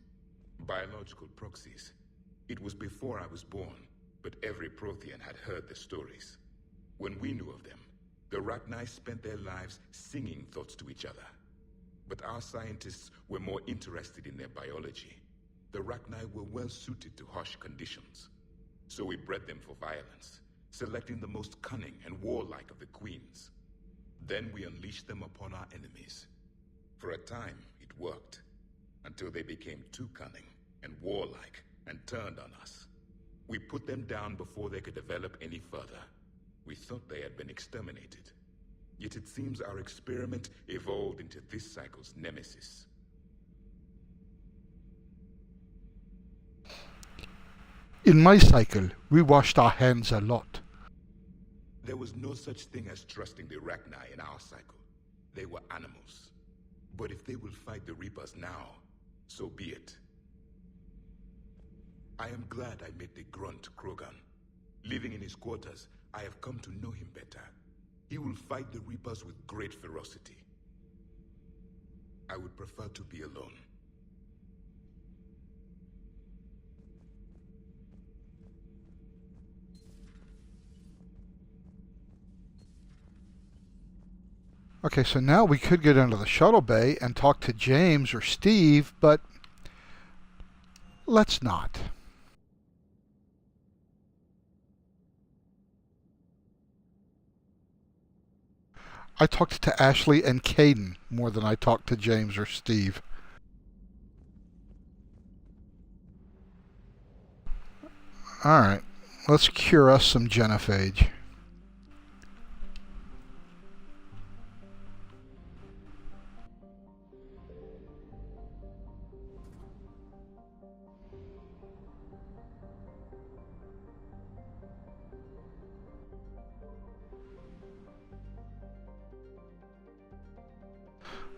Biological proxies. It was before I was born, but every Prothean had heard the stories. When we knew of them, the Rachni spent their lives singing thoughts to each other. But our scientists were more interested in their biology. The Rachni were well suited to harsh conditions. So we bred them for violence, selecting the most cunning and warlike of the queens. Then we unleashed them upon our enemies. For a time, it worked, until they became too cunning and warlike and turned on us. We put them down before they could develop any further. We thought they had been exterminated. Yet it seems our experiment evolved into this cycle's nemesis. In my cycle, we washed our hands a lot. There was no such thing as trusting the Rachni in our cycle. They were animals. But if they will fight the Reapers now, so be it. I am glad I met the grunt Krogan. Living in his quarters, I have come to know him better. He will fight the Reapers with great ferocity. I would prefer to be alone. Okay, so now we could get into the shuttle bay and talk to James or Steve, but let's not. I talked to Ashley and Caden more than I talked to James or Steve. Alright, let's cure us some genophage.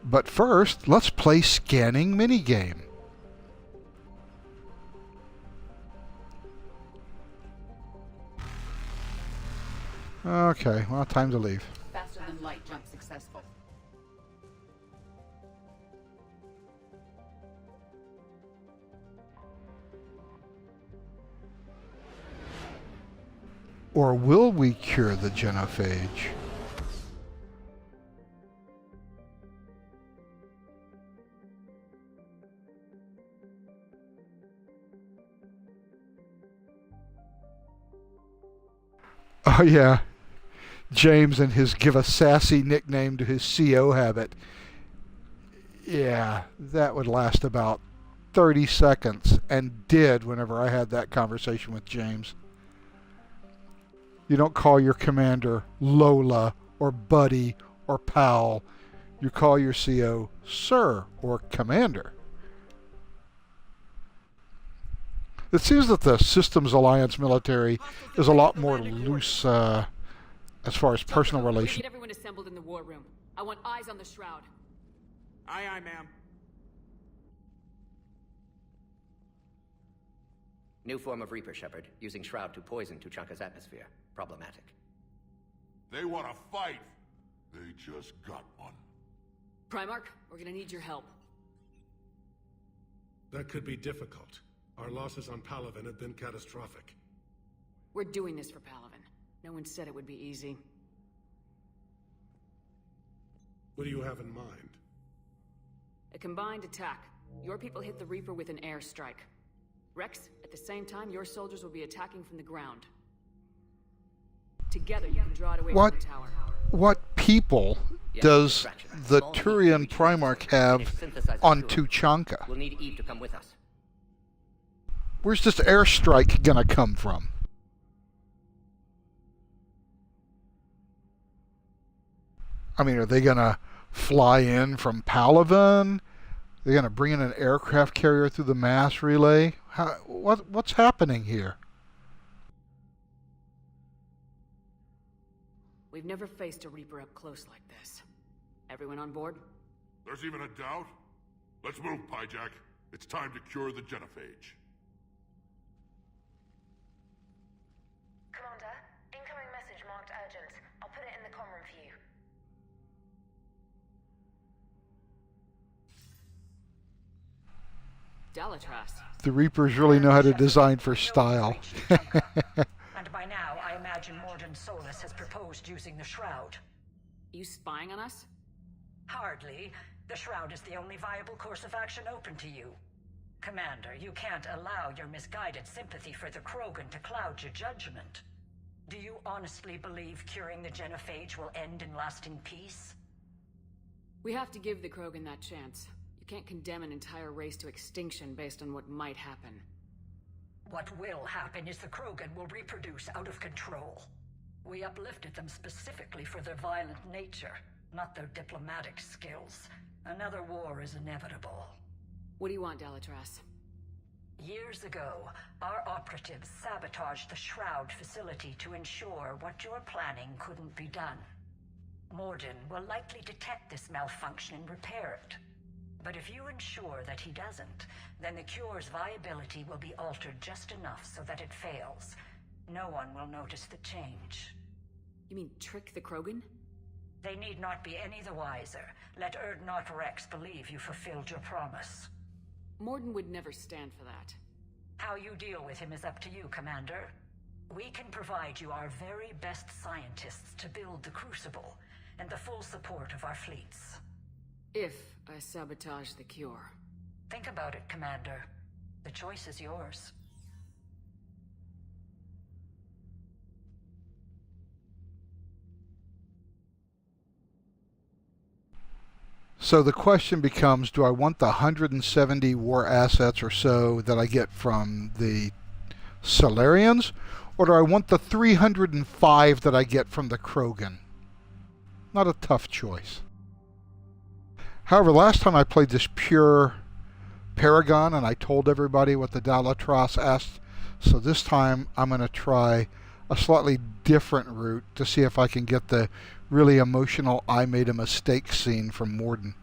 But first, let's play scanning minigame. Okay, well, time to leave. Faster than light jump successful. Or will we cure the genophage? Oh yeah, James and his give a sassy nickname to his CO habit. Yeah, that would last about 30 seconds, and did whenever I had that conversation with James. You don't call your commander Lola or Buddy or Pal. You call your CO Sir or Commander. It seems that the Systems Alliance military is a lot more loose as far as personal We're gonna relations. get everyone assembled in the war room. I want eyes on the shroud. Aye, aye, ma'am. New form of Reaper, Shepard, using Shroud to poison Tuchanka's atmosphere. Problematic. They want to fight. They just got one. Primarch, we're gonna need your help. That could be difficult. Our losses on Palaven have been catastrophic. We're doing this for Palaven. No one said it would be easy. What do you have in mind? A combined attack. Your people hit the Reaper with an airstrike. Rex, at the same time, your soldiers will be attacking from the ground. Together, you can draw it away What? from the tower. What people does the Turian Primarch have on Tuchanka? We'll need Eve to come with us. Where's this airstrike gonna come from? I mean, are they gonna fly in from Palaven? They're gonna bring in an aircraft carrier through the mass relay? What's happening here? We've never faced a Reaper up close like this. Everyone on board? There's even a doubt? Let's move, Pyjak. It's time to cure the genophage. Commander, incoming message marked urgent. I'll put it in the comm room for you. Dalatras. The Reapers really know how to design for style. And by now, I imagine Mordin Solus has proposed using the Shroud. You spying on us? Hardly. The Shroud is the only viable course of action open to you. Commander, you can't allow your misguided sympathy for the Krogan to cloud your judgment. Do you honestly believe curing the genophage will end in lasting peace? We have to give the Krogan that chance. You can't condemn an entire race to extinction based on what might happen. What will happen is the Krogan will reproduce out of control. We uplifted them specifically for their violent nature, not their diplomatic skills. Another war is inevitable. What do you want, Dalatras? Years ago, our operatives sabotaged the Shroud facility to ensure what you're planning couldn't be done. Mordin will likely detect this malfunction and repair it. But if you ensure that he doesn't, then the cure's viability will be altered just enough so that it fails. No one will notice the change. You mean trick the Krogan? They need not be any the wiser. Let Urdnot Rex believe you fulfilled your promise. Mordin would never stand for that. How you deal with him is up to you, Commander. We can provide you our very best scientists to build the Crucible, and the full support of our fleets. If I sabotage the cure. Think about it, Commander. The choice is yours. So the question becomes, do I want the 170 war assets or so that I get from the Salarians, or do I want the 305 that I get from the Krogan? Not a tough choice. However, last time I played this pure Paragon and I told everybody what the Dalatras asked, so this time I'm going to try a slightly different route to see if I can get the really emotional I made a mistake scene from Mordin.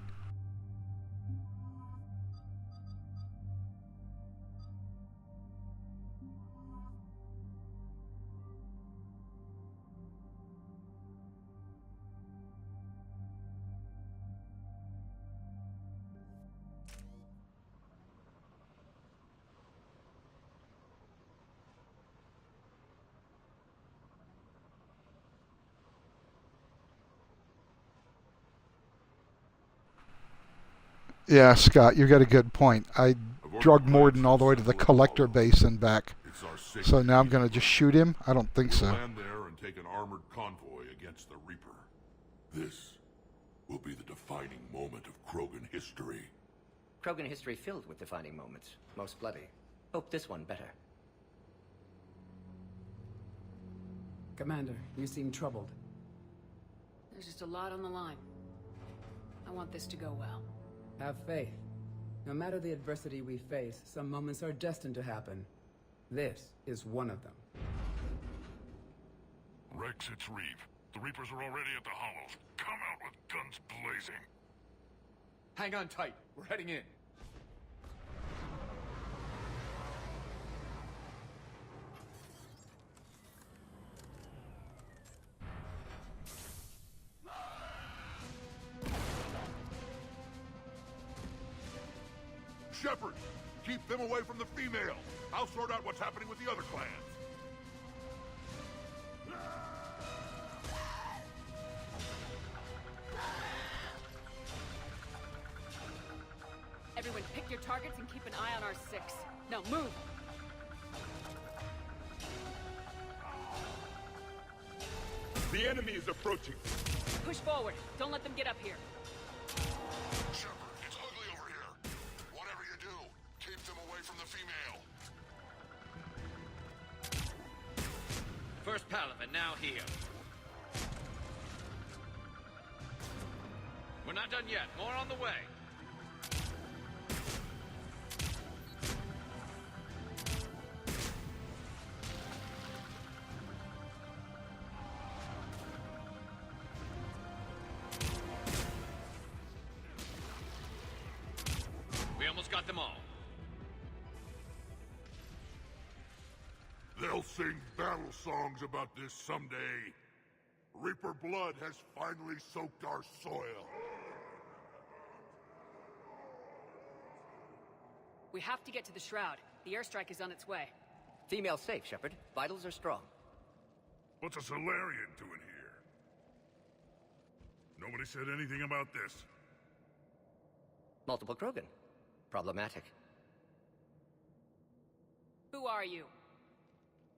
Yeah, Scott, you got a good point. I drug Mordin all the way to the collector base and back. So now I'm going to just shoot him? I don't think so. Land there and take an armored convoy against the Reaper. This will be the defining moment of Krogan history. Krogan history filled with defining moments, most bloody. Hope this one better. Commander, you seem troubled. There's just a lot on the line. I want this to go well. Have faith. No matter the adversity we face, some moments are destined to happen. This is one of them. Rex, it's Reeve. The Reapers are already at the hollows. Come out with guns blazing. Hang on tight. We're heading in. Shepard, keep them away from the female. I'll sort out what's happening with the other clans. Everyone pick your targets and keep an eye on our 6. Now move! The enemy is approaching. Push forward. Don't let them get up here. Shepard, it's ugly over here. Whatever you do, keep them away from the female. First Palaven, now here. We're not done yet. More on the way. We almost got them all. They'll sing battle songs about this someday. Reaper blood has finally soaked our soil. We have to get to the Shroud. The airstrike is on its way. Female safe, Shepard. Vitals are strong. What's a Solarian doing here? Nobody said anything about this. Multiple Krogan. Problematic. Who are you?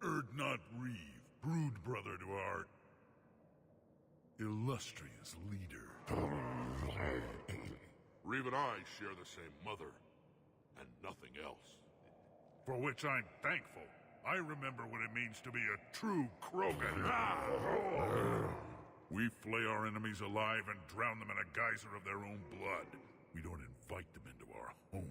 Urdnot Reeve, brood brother to our illustrious leader. Reeve and I share the same mother, and nothing else. For which I'm thankful. I remember what it means to be a true Krogan. We flay our enemies alive and drown them in a geyser of their own blood. We don't invite them into our home.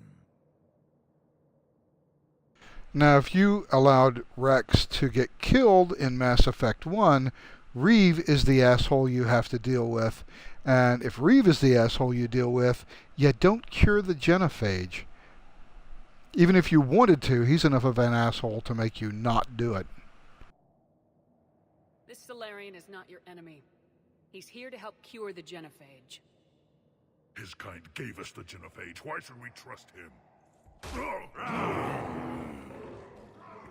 Now, if you allowed Rex to get killed in Mass Effect 1, Reeve is the asshole you have to deal with. And if Reeve is the asshole you deal with, you don't cure the genophage. Even if you wanted to, he's enough of an asshole to make you not do it. This Solarian is not your enemy. He's here to help cure the genophage. His kind gave us the genophage. Why should we trust him?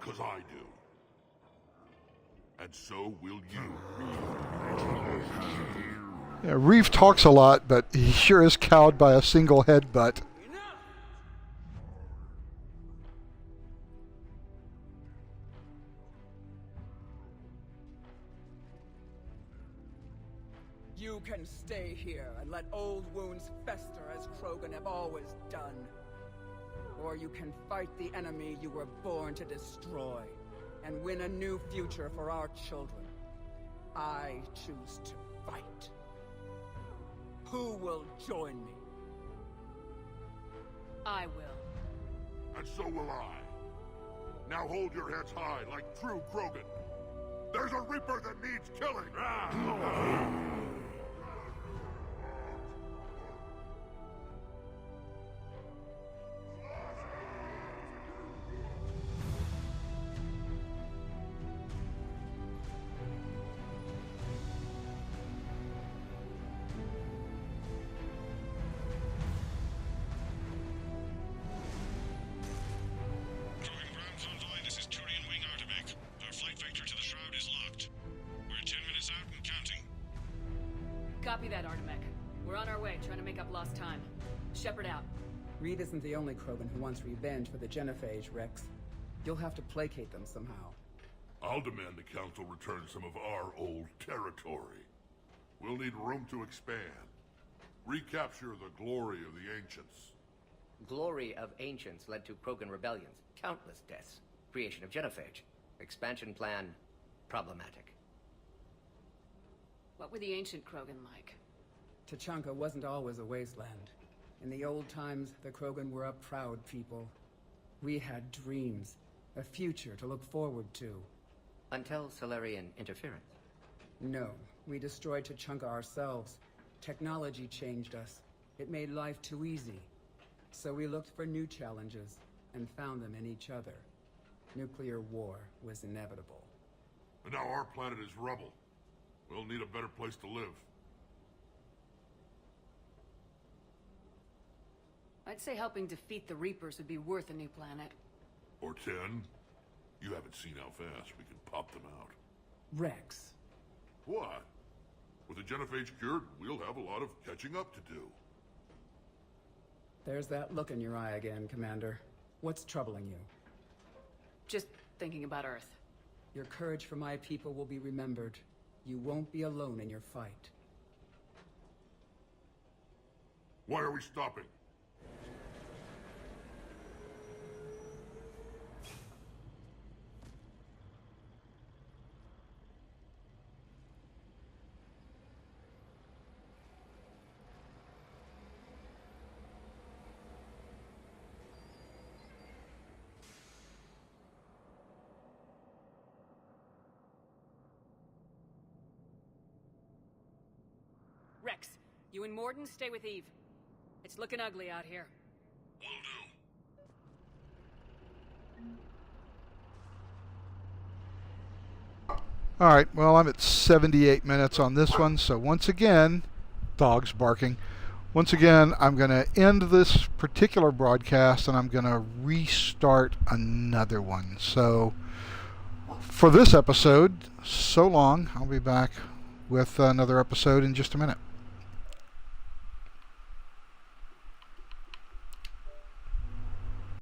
Because I do. And so will you. Yeah, Reeve talks a lot, but he sure is cowed by a single headbutt. You can stay here and let old wounds fester as Krogan have always done. Or you can fight the enemy you were born to destroy and win a new future for our children. I choose to fight. Who will join me? I will. And so will I. Now hold your heads high like true Krogan. There's a Reaper that needs killing! Copy that, Artemech. We're on our way, trying to make up lost time. Shepard out. Reed isn't the only Krogan who wants revenge for the genophage, Rex. You'll have to placate them somehow. I'll demand the Council return some of our old territory. We'll need room to expand. Recapture the glory of the Ancients. Glory of Ancients led to Krogan rebellions, countless deaths, creation of genophage. Expansion plan, problematic. What were the ancient Krogan like? Tuchanka wasn't always a wasteland. In the old times, the Krogan were a proud people. We had dreams, a future to look forward to. Until Solarian interference. No, We destroyed Tuchanka ourselves. Technology changed us. It made life too easy. So we looked for new challenges, and found them in each other. Nuclear war was inevitable. And now our planet is rubble. We'll need a better place to live. I'd say helping defeat the Reapers would be worth a new planet. Or 10. You haven't seen how fast we can pop them out. Rex. What? With the genophage cured, we'll have a lot of catching up to do. There's that look in your eye again, Commander. What's troubling you? Just thinking about Earth. Your courage for my people will be remembered. You won't be alone in your fight. Why are we stopping? Rex, you and Mordin stay with Eve. It's looking ugly out here. All right, well, I'm at 78 minutes on this one, so once again, dogs barking. Once again, I'm going to end this particular broadcast and I'm going to restart another one. So for this episode, so long. I'll be back with another episode in just a minute.